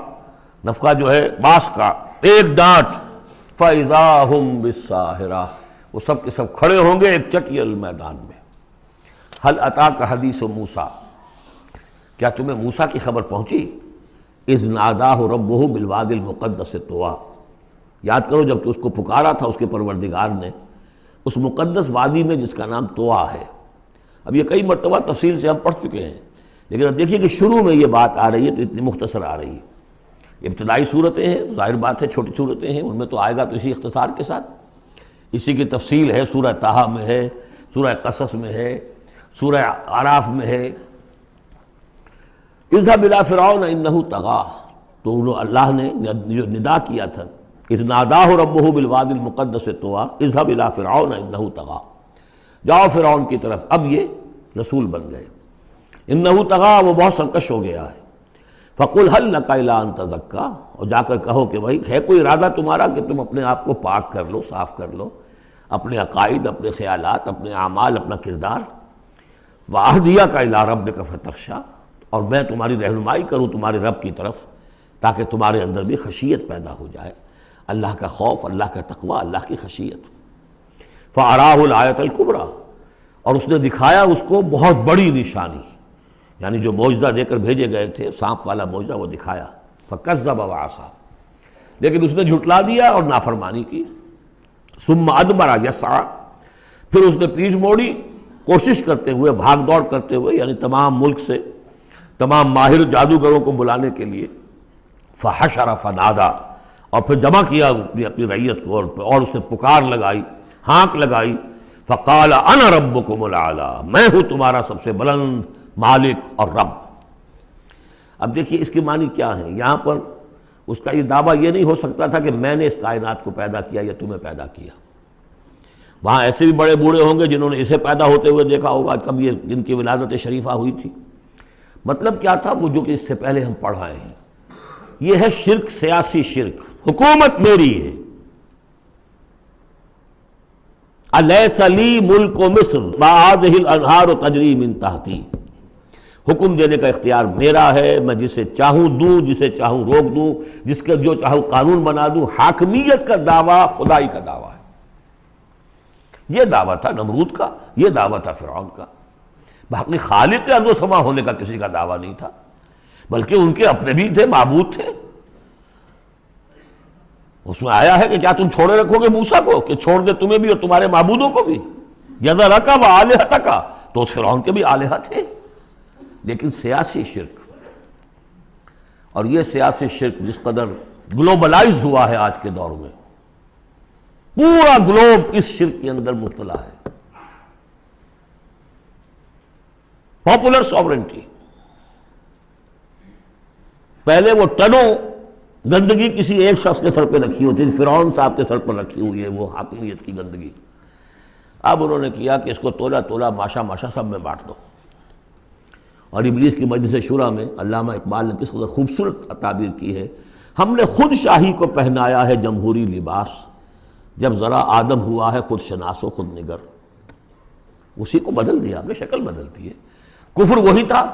نفخہ جو ہے باس کا، ایک ڈانٹ. فإذا ہم بالساہرہ، وہ سب کے سب کھڑے ہوں گے ایک چٹیل میدان میں. هل اتاک حدیث موسیٰ، کیا تمہیں موسیٰ کی خبر پہنچی؟ اذ ناداہ ربہ بالوادی المقدس طویٰ، یاد کرو جب کہ اس کو پکارا تھا اس کے پروردگار نے اس مقدس وادی میں جس کا نام طویٰ ہے. اب یہ کئی مرتبہ تفصیل سے ہم پڑھ چکے ہیں، لیکن اب دیکھیے کہ شروع میں یہ بات آ رہی ہے تو اتنی مختصر آ رہی ہے. ابتدائی صورتیں ہیں، ظاہر بات ہے چھوٹی صورتیں ہیں، ان میں تو آئے گا تو اسی اختصار کے ساتھ. اسی کی تفصیل ہے سورہ طٰہٰ میں ہے، سورہ قصص میں ہے، سورہ اعراف میں ہے. اذهب الى فرعون انه طغى، تو اللہ نے جو ندا کیا تھا اذ ناداہ ربہ بالوادی المقدس طویٰ اذهب الى فرعون انه طغى، جاؤ فرعون کی طرف. اب یہ رسول بن گئے. انه طغى، وہ بہت سرکش ہو گیا ہے. فقل هل لك الى ان تزكى، اور جا کر کہو کہ بھائی ہے کوئی ارادہ تمہارا کہ تم اپنے آپ کو پاک کر لو، صاف کر لو، اپنے عقائد، اپنے خیالات، اپنے اعمال، اپنا کردار. وَأَهْدِيَكَ إِلَىٰ رَبِّكَ فَتَخْشَىٰ، اور میں تمہاری رہنمائی کروں تمہارے رب کی طرف تاکہ تمہارے اندر بھی خشیت پیدا ہو جائے، اللہ کا خوف، اللہ کا تقوی، اللہ کی خشیت. فَأَرَاهُ الْآيَةَ الْكُبْرىٰ، اور اس نے دکھایا اس کو بہت بڑی نشانی، یعنی جو معجزہ دے کر بھیجے گئے تھے سانپ والا معجزہ وہ دکھایا. فَكَذَّبَ وَعَصَىٰ، لیکن اس نے جھٹلا دیا اور نافرمانی کی. ثُمَّ أَدْبَرَ يَسْعَىٰ، پھر اس نے پیٹھ موڑی کوشش کرتے ہوئے، بھاگ دوڑ کرتے ہوئے، یعنی تمام ملک سے تمام ماہر جادوگروں کو بلانے کے لیے. فحشر فنادا، اور پھر جمع کیا اپنی رعیت کو، اور اس نے پکار لگائی، ہانک لگائی. فقال انا ربکم الاعلی، میں ہوں تمہارا سب سے بلند مالک اور رب. اب دیکھیے اس کے معنی کیا ہیں. یہاں پر اس کا یہ دعویٰ یہ نہیں ہو سکتا تھا کہ میں نے اس کائنات کو پیدا کیا یا تمہیں پیدا کیا. وہاں ایسے بھی بڑے بوڑھے ہوں گے جنہوں نے اسے پیدا ہوتے ہوئے دیکھا ہوگا، کب یہ جن کی ولادت شریفہ ہوئی تھی. مطلب کیا تھا وہ جو کہ اس سے پہلے ہم پڑھ آئے ہیں. یہ ہے شرک، سیاسی شرک. حکومت میری ہے. الیس لی ملک مصر وہذہ الانہار تجری من تحتی، حکم دینے کا اختیار میرا ہے، میں جسے چاہوں دوں، جسے چاہوں روک دوں، جس کا جو چاہوں قانون بنا دوں. حاکمیت کا دعویٰ خدائی کا دعویٰ ہے. یہ دعویٰ تھا نمرود کا، یہ دعویٰ تھا فرعون کا. باقی خالق ارض و سما ہونے کا کسی کا دعویٰ نہیں تھا، بلکہ ان کے اپنے بھی تھے، معبود تھے. اس میں آیا ہے کہ کیا تم چھوڑے رکھو گے موسیٰ کو کہ چھوڑ دے تمہیں بھی اور تمہارے معبودوں کو بھی؟ یذرک و آلہتک، تو اس فرعون کے بھی آلہہ تھے. لیکن سیاسی شرک، اور یہ سیاسی شرک جس قدر گلوبلائز ہوا ہے آج کے دور میں، پورا گلوب اس شرک کے اندر مبتلا ہے. پاپولر سوورنٹی، پہلے وہ ٹنوں گندگی کسی ایک شخص کے سر پہ رکھی ہوتی تھی، فرعون صاحب کے سر پر رکھی ہوئی ہے وہ حاکمیت کی گندگی. اب انہوں نے کیا کہ اس کو تولا تولا ماشا ماشا سب میں بانٹ دو. اور ابلیس کی مجلس شورا میں علامہ اقبال نے کس قدر خوبصورت تعبیر کی ہے. ہم نے خود شاہی کو پہنایا ہے جمہوری لباس، جب ذرا آدم ہوا ہے خود شناس و خود نگر. اسی کو بدل دیا، ہم نے شکل بدل دی ہے. کفر وہی تھا،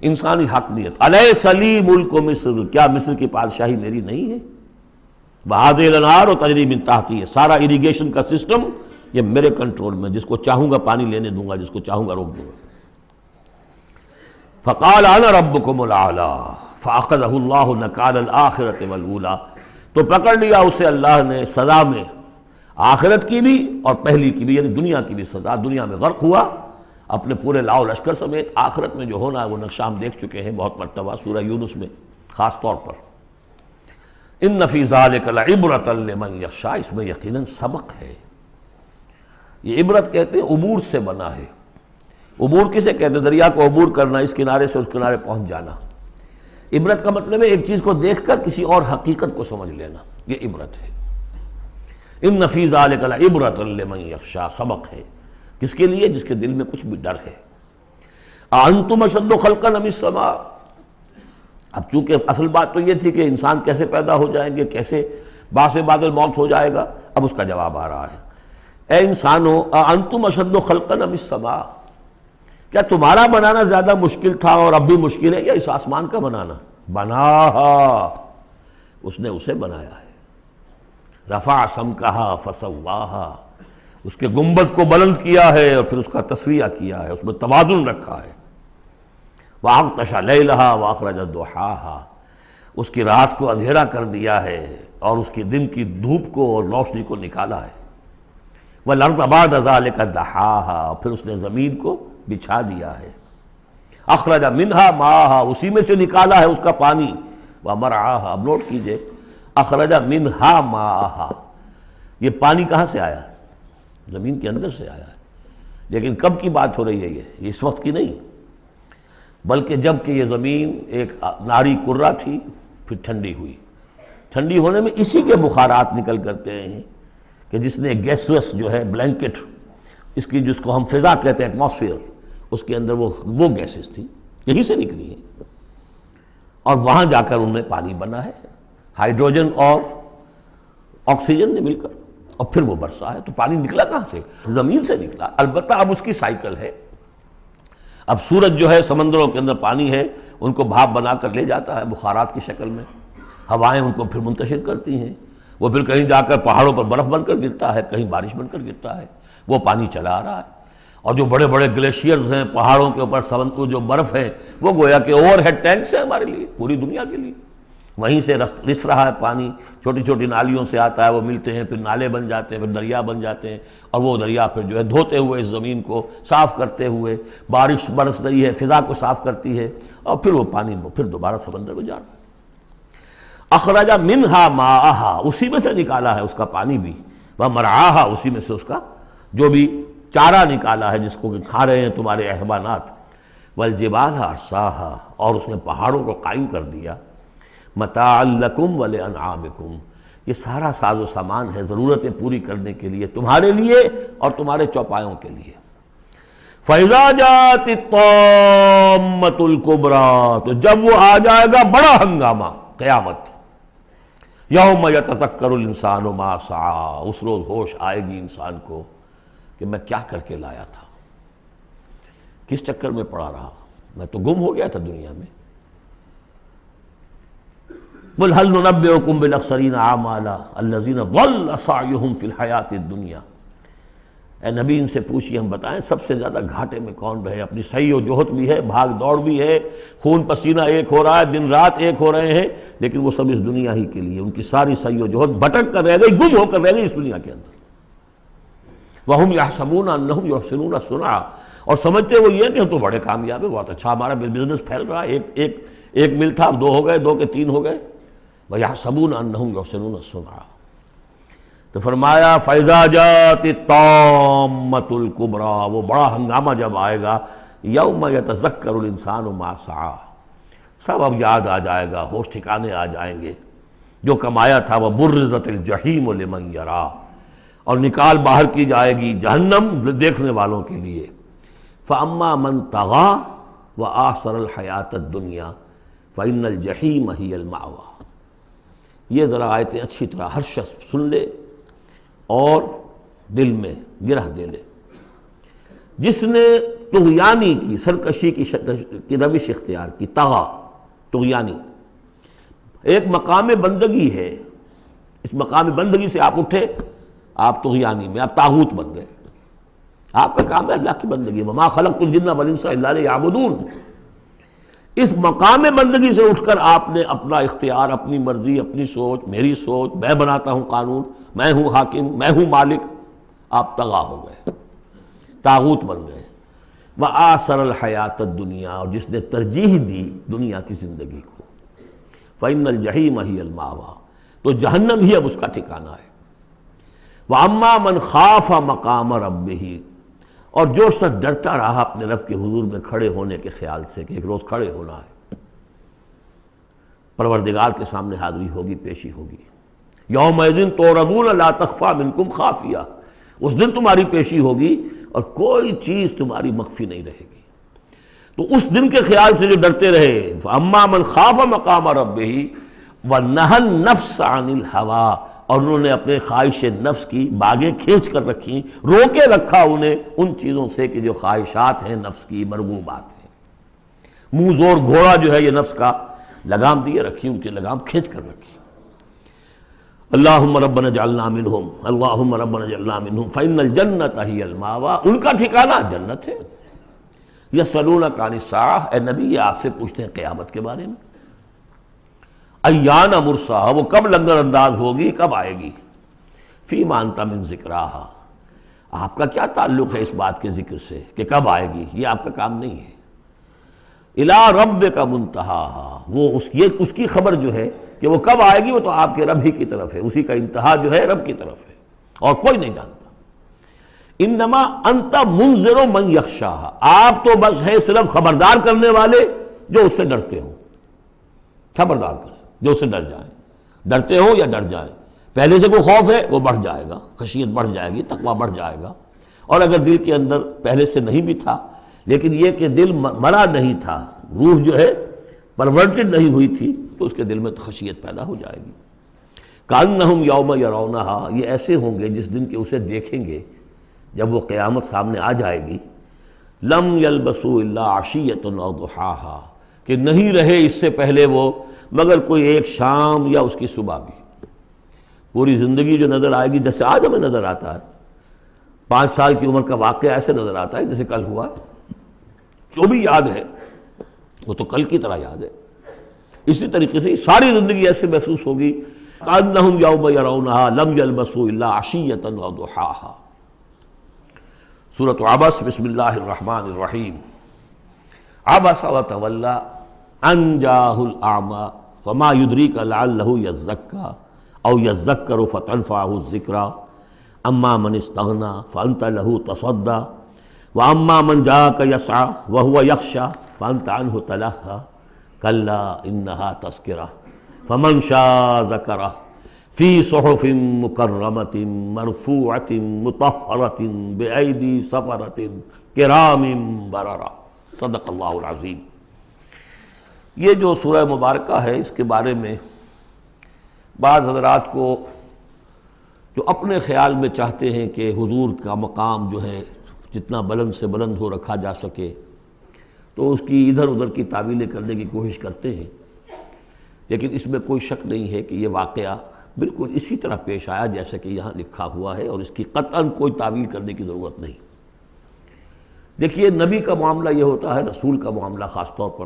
انسانی حاکمیت. الیس لی ملک مصر، کیا مصر کی بادشاہی میری نہیں ہے؟ وہذہ الانہار و تجری من تحتی، ہے سارا اریگیشن کا سسٹم یہ میرے کنٹرول میں، جس کو چاہوں گا پانی لینے دوں گا، جس کو چاہوں گا روک دوں گا. فقال انا ربکم الاعلی فاخذہ اللہ نکال الآخرۃ والاولی، تو پکڑ لیا اسے اللہ نے سزا میں، آخرت کی بھی اور پہلی کی بھی، یعنی دنیا کی بھی سزا. دنیا میں غرق ہوا اپنے پورے لاؤ لشکر سمیت. آخرت میں جو ہونا ہے وہ نقشہ ہم دیکھ چکے ہیں بہت مرتبہ سورہ یونس میں خاص طور پر. ان فی ذلک لعبرۃ لمن یخشی، اس میں یقیناً سبق ہے. یہ عبرت کہتے ہیں عبور سے بنا ہے. عبور کسے کہتے ہیں؟ دریا کو عبور کرنا، اس کنارے سے اس کنارے پہنچ جانا. عبرت کا مطلب ہے ایک چیز کو دیکھ کر کسی اور حقیقت کو سمجھ لینا، یہ عبرت ہے. ان فی ذلک لعبرۃ لمن یخشی، سبق ہے کس کے لیے؟ جس کے دل میں کچھ بھی ڈر ہے. اانتم اشد خلقا ام السماء. اب چونکہ اصل بات تو یہ تھی کہ انسان کیسے پیدا ہو جائیں گے، کیسے باعث بعد الموت ہو جائے گا، اب اس کا جواب آ رہا ہے. اے انسانو اانتم اشد خلقا ام السماء، کیا تمہارا بنانا زیادہ مشکل تھا اور اب بھی مشکل ہے یا اس آسمان کا بنانا؟ بناہا، اس نے اسے بنایا ہے. رفع سمکہا فسواہا، اس کے گنبد کو بلند کیا ہے اور پھر اس کا تسویہ کیا ہے، اس میں توازن رکھا ہے. وَأَغْطَشَ لَيْلَهَا وَأَخْرَجَ ضُحَاهَا، اس کی رات کو اندھیرا کر دیا ہے اور اس کی دن کی دھوپ کو اور روشنی کو نکالا ہے. وَالْأَرْضَ بَعْدَ ذَلِكَ دَحَاهَا، پھر اس نے زمین کو بچھا دیا ہے. اخرج منہا ماءها، اسی میں سے نکالا ہے اس کا پانی. ومرعاها، اب نوٹ کیجئے، اخرج منہا ماءها، یہ پانی کہاں سے آیا ہے؟ زمین کے اندر سے آیا ہے. لیکن کب کی بات ہو رہی ہے؟ یہ اس وقت کی نہیں، بلکہ جب کہ یہ زمین ایک ناری کرہ تھی، پھر ٹھنڈی ہوئی. ٹھنڈی ہونے میں اسی کے بخارات نکل کرتے ہیں کہ جس نے گیسوس جو ہے بلینکٹ، اس کی جس کو ہم فضا کہتے ہیں ایٹماسفیئر، اس کے اندر وہ گیسز تھی، یہی سے نکلی ہے اور وہاں جا کر ان میں پانی بنا ہے، ہائیڈروجن اور آکسیجن نے مل کر، اور پھر وہ برسا ہے. تو پانی نکلا کہاں سے؟ زمین سے نکلا. البتہ اب اس کی سائیکل ہے. اب سورج جو ہے سمندروں کے اندر پانی ہے، ان کو بھاپ بنا کر لے جاتا ہے بخارات کی شکل میں، ہوائیں ان کو پھر منتشر کرتی ہیں، وہ پھر کہیں جا کر پہاڑوں پر برف بن کر گرتا ہے، کہیں بارش بن کر گرتا ہے، وہ پانی چلا آ رہا ہے. اور جو بڑے بڑے گلیشیئرز ہیں پہاڑوں کے اوپر، سمندر جو برف ہے، وہ گویا کہ اوور ہیڈ ٹینکس ہیں ہمارے لیے، پوری دنیا کے لیے. وہیں سے رس رہا ہے پانی، چھوٹی چھوٹی نالیوں سے آتا ہے، وہ ملتے ہیں، پھر نالے بن جاتے ہیں، پھر دریا بن جاتے ہیں، اور وہ دریا پھر جو ہے دھوتے ہوئے اس زمین کو صاف کرتے ہوئے، بارش برس رہی ہے، فضا کو صاف کرتی ہے، اور پھر وہ پانی پھر دوبارہ سمندر میں جا رہا ہے. اخرج منہا ماءہا، اسی میں سے نکالا ہے اس کا پانی بھی. ومرعاہا، اسی میں سے اس کا جو بھی چارہ نکالا ہے جس کو کہ کھا رہے ہیں تمہارے حیوانات. والجبال ارساہا، اور اس نے پہاڑوں کو قائم کر دیا. متاعا لکم ولانعامکم، یہ سارا ساز و سامان ہے ضرورتیں پوری کرنے کے لیے، تمہارے لیے اور تمہارے چوپایوں کے لیے. فَإِذَا جَاءَتِ الطَّامَّةُ الْكُبْرَىٰ، تو جب وہ آ جائے گا بڑا ہنگامہ، قیامت. یوم یتذکر الانسان ما سعی، اس روز ہوش آئے گی انسان کو کہ میں کیا کر کے لایا تھا، کس چکر میں پڑا رہا، میں تو گم ہو گیا تھا دنیا میں. قل هل ننبئكم بالاخسرین اعمالا الذین ضل سعیهم فی الحیاۃ الدنیا، اے نبی ان سے پوچھیے، ہم بتائیں سب سے زیادہ گھاٹے میں کون رہے، اپنی سعی و جہد بھی ہے، بھاگ دوڑ بھی ہے، خون پسینہ ایک ہو رہا ہے، دن رات ایک ہو رہے ہیں، لیکن وہ سب اس دنیا ہی کے لیے، ان کی ساری سعی و جہد بھٹک کر رہ گئی، گم ہو کر رہ گئی اس دنیا کے اندر. وَهُمْ يَحْسَبُونَ أَنَّهُمْ يُحْسِنُونَ صُنْعًا، اور سمجھتے وہ یہ کہ ہم تو بڑے کامیاب ہیں، بہت اچھا ہمارا بزنس پھیل رہا ہے، ایک مل تھا، دو ہو گئے، دو کے تین ہو گئے. وَيَحْسَبُونَ أَنَّهُمْ يُحْسِنُونَ صُنْعًا. تو فرمایا فَإِذَا جَاءَتِ الطَّامَّةُ الْكُبْرَىٰ، وہ بڑا ہنگامہ جب آئے گا، یوم یتذکر الانسان ما سعی، سب اب یاد آ جائے گا، ہوش ٹھکانے آ جائیں گے جو کمایا تھا. وَبُرِّزَتِ الجحیم لمن یریٰ، اور نکال باہر کی جائے گی جہنم دیکھنے والوں کے لیے. فَأَمَّا مَنْ طَغَىٰ وَآثَرَ الْحَيَاةَ الدُّنْيَا فَإِنَّ الْجَحِيمَ هِيَ الْمَأْوَىٰ. یہ ذرا آیتیں اچھی طرح ہر شخص سن لے اور دل میں گرہ دے لے. جس نے طغیانی کی، سرکشی کی روش اختیار کی، طغا طغیانی، ایک مقام بندگی ہے، اس مقام بندگی سے آپ اٹھے، آپ طغیانی میں، آپ طاغوت بن گئے. آپ کا کام ہے اللہ کی بندگی، وما خلقت الجن والانس الا لیعبدون. اس مقام بندگی سے اٹھ کر آپ نے اپنا اختیار، اپنی مرضی، اپنی سوچ، میری سوچ، میں بناتا ہوں قانون، میں ہوں حاکم، میں ہوں مالک، آپ طغا ہو گئے، طاغوت بن گئے. وآثر الحیات الدنیا، اور جس نے ترجیح دی دنیا کی زندگی کو، فإن الجحیم ہی المأویٰ، تو جہنم ہی اب اس کا ٹھکانہ ہے. وَأَمَّا مَنْ خَافَ مَقَامَ رَبِّهِ، اور جو شخص ڈرتا رہا اپنے رب کے حضور میں کھڑے ہونے کے خیال سے کہ ایک روز کھڑے ہونا ہے، پروردگار کے سامنے حاضری ہوگی، پیشی ہوگی. یومئذ تعرضون لا تخفی منکم خافیہ، اس دن تمہاری پیشی ہوگی اور کوئی چیز تمہاری مخفی نہیں رہے گی. تو اس دن کے خیال سے جو ڈرتے رہے، فَأَمَّا مَنْ خَافَ مَقَامَ رَبِّهِ وَنَهَى النَّفْسَ عَنِ الْهَوَىٰ، اور انہوں نے اپنے خواہش نفس کی باغیں کھینچ کر رکھی، روکے رکھا انہیں ان چیزوں سے کہ جو خواہشات ہیں نفس کی، مرغوبات ہیں۔ منہ زور گھوڑا جو ہے یہ نفس کا لگام دیے رکھی، ان کی لگام کھینچ کر رکھی۔ اللہم ربنا اجعلنا منہم، اللہم ربنا اجعلنا منہم فإن الجنة ہی الماویٰ، ان کا ٹھکانہ جنت ہے۔ یسألونک عن الساعہ، اے نبی یہ آپ سے پوچھتے ہیں قیامت کے بارے میں، ایان مرساہا، وہ کب لنگر انداز ہوگی، کب آئے گی، فیما انت من ذکراہا، آپ کا کیا تعلق ہے اس بات کے ذکر سے کہ کب آئے گی، یہ آپ کا کام نہیں ہے۔ الی ربک منتہاہا، وہ اس کی خبر جو ہے کہ وہ کب آئے گی وہ تو آپ کے رب ہی کی طرف ہے، اسی کا انتہا جو ہے رب کی طرف ہے اور کوئی نہیں جانتا۔ انما انت منذر من یخشاہا، آپ تو بس ہے صرف خبردار کرنے والے جو اس سے ڈرتے ہوں، خبردار کریں جو اس سے ڈر جائیں، ڈرتے ہوں یا ڈر جائیں۔ پہلے سے کوئی خوف ہے وہ بڑھ جائے گا، خشیت بڑھ جائے گی، تقویٰ بڑھ جائے گا، اور اگر دل کے اندر پہلے سے نہیں بھی تھا لیکن یہ کہ دل مرا نہیں تھا، روح جو ہے پرورٹڈ نہیں ہوئی تھی، تو اس کے دل میں خشیت پیدا ہو جائے گی۔ کأنہم یوم یرونہا، یہ ایسے ہوں گے جس دن کہ اسے دیکھیں گے جب وہ قیامت سامنے آ جائے گی، لم یلبسوا الا عشیۃ او ضحاہا، کہ نہیں رہے اس سے پہلے وہ مگر کوئی ایک شام یا اس کی صبح بھی۔ پوری زندگی جو نظر آئے گی جیسے آج ہمیں نظر آتا ہے، 5 سال کی عمر کا واقعہ ایسے نظر آتا ہے جیسے کل ہوا، جو بھی یاد ہے وہ تو کل کی طرح یاد ہے۔ اسی طریقے سے ساری زندگی ایسے محسوس ہوگی، کأنہم یوم یرونہا لم یلبسوا الا عشیۃ او ضحاہا۔ سورۃ عبس، بسم اللہ الرحمن الرحیم۔ عبس وتولی ان جاءہ الاعمی وما یدریک لعلہ یزکیٰ او یذکر فتنفعہ الذکریٰ اما من استغنی فانت لہ تصدی واما من جاءک یسعی وہو یخشی فانت عنہ تلہی کلا انہا تذکرہ فمن شاء ذکرہ فی صحف مکرمۃ مرفوعۃ مطہرۃ بأیدی سفرۃ کرام بررہ۔ صدق اللہ العظیم۔ یہ جو سورہ مبارکہ ہے اس کے بارے میں بعض حضرات کو جو اپنے خیال میں چاہتے ہیں کہ حضور کا مقام جو ہے جتنا بلند سے بلند ہو رکھا جا سکے تو اس کی ادھر ادھر کی تعویلیں کرنے کی کوشش کرتے ہیں، لیکن اس میں کوئی شک نہیں ہے کہ یہ واقعہ بالکل اسی طرح پیش آیا جیسا کہ یہاں لکھا ہوا ہے، اور اس کی قطعاً کوئی تعویل کرنے کی ضرورت نہیں۔ دیکھیے نبی کا معاملہ یہ ہوتا ہے، رسول کا معاملہ خاص طور پر،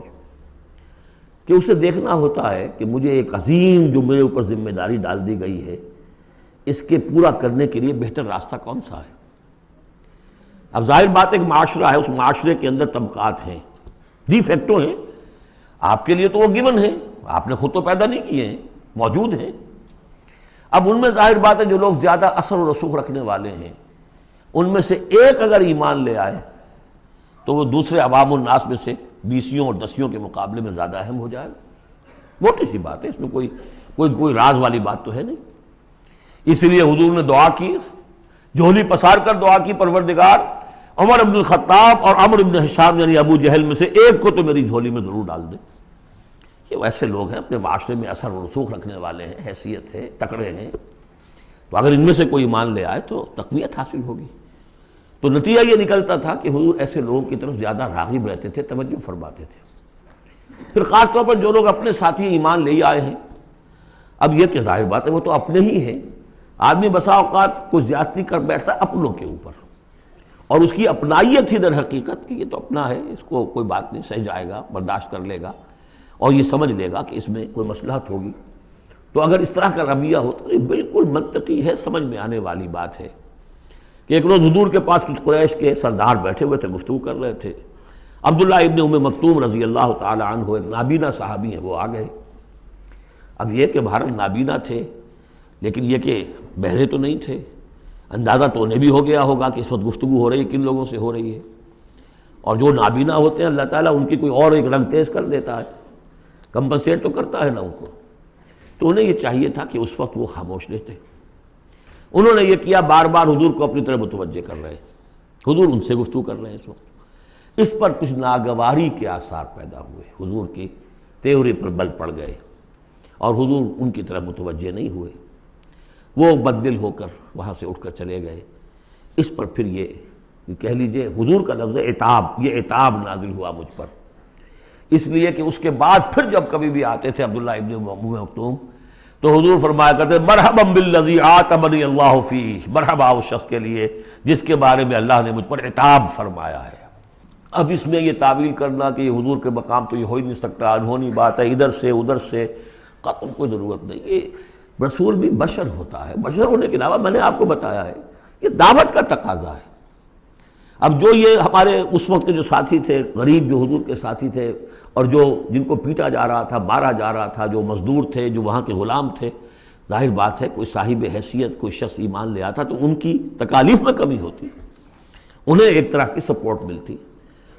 کہ اسے دیکھنا ہوتا ہے کہ مجھے ایک عظیم جو میرے اوپر ذمہ داری ڈال دی گئی ہے اس کے پورا کرنے کے لیے بہتر راستہ کون سا ہے۔ اب ظاہر بات ایک معاشرہ ہے، اس معاشرے کے اندر طبقات ہیں، ڈی فیکٹو ہیں، آپ کے لیے تو وہ گیون ہیں، آپ نے خود تو پیدا نہیں کیے ہیں، موجود ہیں۔ اب ان میں ظاہر بات ہے جو لوگ زیادہ اثر و رسوخ رکھنے والے ہیں ان میں سے ایک اگر ایمان لے آئے تو وہ دوسرے عوام الناس میں سے 20 اور 10 کے مقابلے میں زیادہ اہم ہو جائے گا۔ موٹی سی بات ہے، اس میں کوئی راز والی بات تو ہے نہیں۔ اس لیے حضور نے دعا کی، جھولی پسار کر دعا کی، پروردگار عمر بن الخطاب اور عمرو بن ہشام یعنی ابو جہل میں سے ایک کو تو میری جھولی میں ضرور ڈال دے۔ یہ ایسے لوگ ہیں اپنے معاشرے میں اثر و رسوخ رکھنے والے ہیں، حیثیت ہے، تکڑے ہیں، تو اگر ان میں سے کوئی ایمان لے آئے تو تقویت حاصل ہوگی۔ تو نتیجہ یہ نکلتا تھا کہ حضور ایسے لوگوں کی طرف زیادہ راغب رہتے تھے، توجہ فرماتے تھے۔ پھر خاص طور پر جو لوگ اپنے ساتھی ایمان لے آئے ہیں، اب یہ کہ ظاہر بات ہے وہ تو اپنے ہی ہیں، آدمی بسا اوقات کوئی زیادتی کر بیٹھتا ہے اپنوں کے اوپر، اور اس کی اپنائیت ہی در حقیقت کہ یہ تو اپنا ہے، اس کو کوئی بات نہیں، سہ جائے گا، برداشت کر لے گا، اور یہ سمجھ لے گا کہ اس میں کوئی مصلحت ہوگی۔ تو اگر اس طرح کا رویہ ہو تو یہ بالکل منطقی ہے، سمجھ میں آنے والی بات ہے کہ ایک روز حضور کے پاس کچھ قریش کے سردار بیٹھے ہوئے تھے، گفتگو کر رہے تھے۔ عبداللہ ابن ام مکتوم رضی اللہ تعالی عنہ ایک نابینا صحابی ہیں، وہ آ گئے۔ اب یہ کہ بہرحال نابینا تھے لیکن یہ کہ بہرے تو نہیں تھے، اندازہ تو انہیں بھی ہو گیا ہوگا کہ اس وقت گفتگو ہو رہی ہے کن لوگوں سے ہو رہی ہے، اور جو نابینا ہوتے ہیں اللہ تعالیٰ ان کی کوئی اور ایک رنگ تیز کر دیتا ہے، کمپنسیٹ تو کرتا ہے نا ان کو۔ تو انہیں یہ چاہیے تھا کہ اس وقت وہ خاموش رہتے۔ انہوں نے یہ کیا، بار بار حضور کو اپنی طرف متوجہ کر رہے ہیں، حضور ان سے گفتگو کر رہے ہیں اس وقت، اس پر کچھ ناگواری کے آثار پیدا ہوئے، حضور کی تیوری پر بل پڑ گئے اور حضور ان کی طرف متوجہ نہیں ہوئے، وہ بددل ہو کر وہاں سے اٹھ کر چلے گئے۔ اس پر پھر یہ کہہ لیجئے حضور کا لفظ عتاب، یہ عتاب نازل ہوا مجھ پر، اس لیے کہ اس کے بعد پھر جب کبھی بھی آتے تھے عبداللہ ابن ام مکتوم تو حضور فرمایا کرتے مرحبا بالذی عاتبنی اللہ فیہ، مرحبا اس شخص کے لیے جس کے بارے میں اللہ نے مجھ پر عتاب فرمایا ہے۔ اب اس میں یہ تعویل کرنا کہ یہ حضور کے مقام تو یہ ہو ہی نہیں سکتا، انہونی بات ہے، ادھر سے ادھر سے، قطعاً کوئی ضرورت نہیں۔ یہ رسول بھی بشر ہوتا ہے، بشر ہونے کے علاوہ میں نے آپ کو بتایا ہے یہ دعوت کا تقاضا ہے۔ اب جو یہ ہمارے اس وقت کے جو ساتھی تھے، غریب جو حضور کے ساتھی تھے، اور جو جن کو پیٹا جا رہا تھا، مارا جا رہا تھا، جو مزدور تھے، جو وہاں کے غلام تھے، ظاہر بات ہے کوئی صاحب حیثیت کوئی شخص ایمان لے آتا تو ان کی تکالیف میں کمی ہوتی، انہیں ایک طرح کی سپورٹ ملتی۔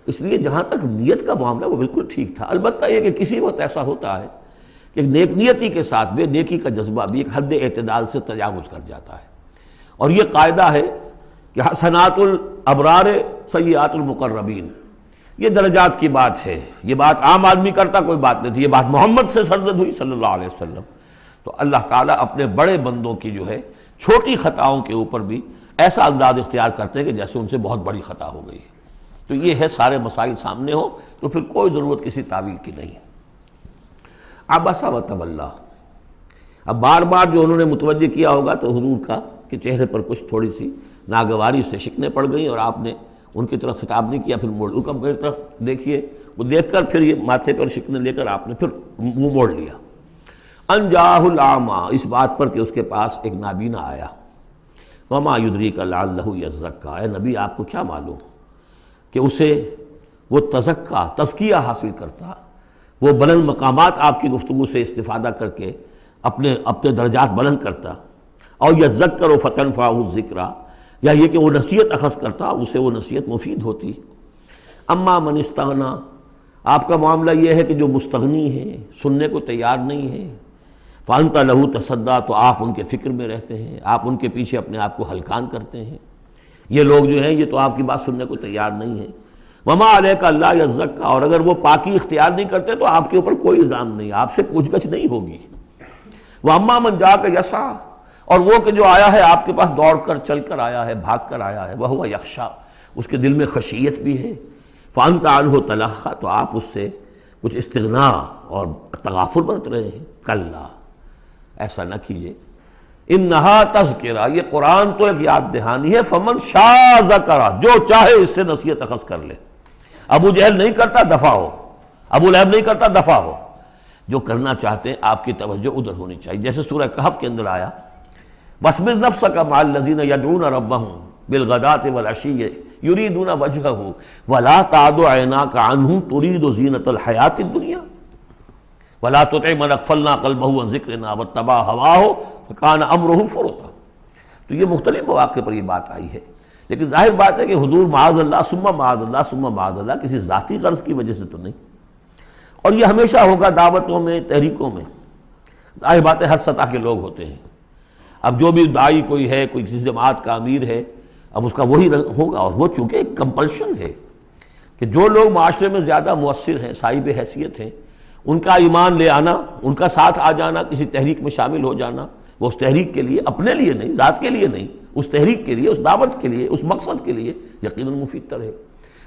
اس لیے جہاں تک نیت کا معاملہ وہ بالکل ٹھیک تھا، البتہ یہ کہ کسی وقت ایسا ہوتا ہے کہ نیک نیتی کے ساتھ بے نیکی کا جذبہ بھی ایک حد اعتدال سے تجاوز کر جاتا ہے، اور یہ قاعدہ ہے کہ حسنات الابرار سیئات المقربین، یہ درجات کی بات ہے، یہ بات عام آدمی کرتا کوئی بات نہیں تھی، یہ بات محمد سے سرزد ہوئی صلی اللہ علیہ وسلم۔ تو اللہ تعالیٰ اپنے بڑے بندوں کی جو ہے چھوٹی خطاؤں کے اوپر بھی ایسا انداز اختیار کرتے ہیں کہ جیسے ان سے بہت بڑی خطا ہو گئی ہے۔ تو یہ ہے سارے مسائل سامنے ہو تو پھر کوئی ضرورت کسی تعویل کی نہیں۔ عبس وتولی، اب بار بار جو انہوں نے متوجہ کیا ہوگا تو حضور کا کہ چہرے پر کچھ تھوڑی سی ناگواری سے شکنیں پڑ گئیں، اور آپ نے ان کی طرف خطاب نہیں کیا، پھر موڑ کا میری طرف دیکھیے، وہ دیکھ کر پھر یہ ماتھے پر شکنیں لے کر آپ نے پھر منہ موڑ لیا۔ ان جاءہ الاعمی، اس بات پر کہ اس کے پاس ایک نابینا آیا۔ وما یدریک لعلہ یزکی، اے نبی آپ کو کیا معلوم کہ اسے وہ تزکیہ حاصل کرتا، وہ بلند مقامات آپ کی گفتگو سے استفادہ کر کے اپنے درجات بلند کرتا، اور یذکر فتنفعہ الذکریٰ، یا یہ کہ وہ نصیحت اخذ کرتا اسے وہ نصیحت مفید ہوتی۔ اما من استغنی، آپ کا معاملہ یہ ہے کہ جو مستغنی ہے، سننے کو تیار نہیں ہے، فانت لہ تصدیٰ، تو آپ ان کے فکر میں رہتے ہیں، آپ ان کے پیچھے اپنے آپ کو ہلکان کرتے ہیں۔ یہ لوگ جو ہیں یہ تو آپ کی بات سننے کو تیار نہیں ہیں۔ وما علیک الا یزکی، اور اگر وہ پاکی اختیار نہیں کرتے تو آپ کے اوپر کوئی الزام نہیں، آپ سے پوچھ گچھ نہیں ہوگی۔ واما من جاءک یسعی، اور وہ کہ جو آیا ہے آپ کے پاس دوڑ کر چل کر آیا ہے، بھاگ کر آیا ہے، وہو یخشی، اس کے دل میں خشیت بھی ہے، فانت عنہ تلہی، تو آپ اس سے کچھ استغنا اور تغافل برت رہے ہیں۔ کلا، ایسا نہ کیجیے، انہا تذکرہ، یہ قرآن تو ایک یاد دہانی ہے، فمن شاء ذکرہ، جو چاہے اس سے نصیحت اخذ کر لے۔ ابو جہل نہیں کرتا دفع ہو، ابو لہب نہیں کرتا دفع ہو، جو کرنا چاہتے ہیں آپ کی توجہ ادھر ہونی چاہیے، جیسے سورہ کہف کے اندر آیا وَاصْبِرْ نَفْسَكَ مَعَ الَّذِينَ يَدْعُونَ رَبَّهُمْ بِالْغَدَاةِ وَالْعَشِيِّ يُرِيدُونَ وَجْهَهُ وَلَا تَعْدُ عَيْنَاكَ عَنْهُمْ تُرِيدُ زِينَةَ الْحَيَاةِ الدُّنْيَا وَلَا تُطِعْ مَنْ أَغْفَلْنَا قَلْبَهُ عَنْ ذِكْرِنَا وَاتَّبَعَ هَوَاهُ فَكَانَ أَمْرُهُ فُرُطًا۔ تو یہ مختلف مواقع پر یہ بات آئی ہے، لیکن ظاہر بات ہے کہ حضور معاذ اللہ ثم معاذ اللہ ثم معاذ اللہ کسی ذاتی غرض کی وجہ سے تو نہیں، اور یہ ہمیشہ ہوگا دعوتوں میں، تحریکوں میں، ظاہر بات ہے ہر سطح کے لوگ ہوتے ہیں۔ اب جو بھی داعی کوئی ہے، کوئی کسی جماعت کا امیر ہے، اب اس کا وہی ہوگا، اور وہ چونکہ ایک کمپلشن ہے کہ جو لوگ معاشرے میں زیادہ مؤثر ہیں، صاحب حیثیت ہیں، ان کا ایمان لے آنا، ان کا ساتھ آ جانا، کسی تحریک میں شامل ہو جانا، وہ اس تحریک کے لیے، اپنے لیے نہیں، ذات کے لیے نہیں، اس تحریک کے لیے، اس دعوت کے لیے، اس مقصد کے لیے یقیناً مفید تر ہے۔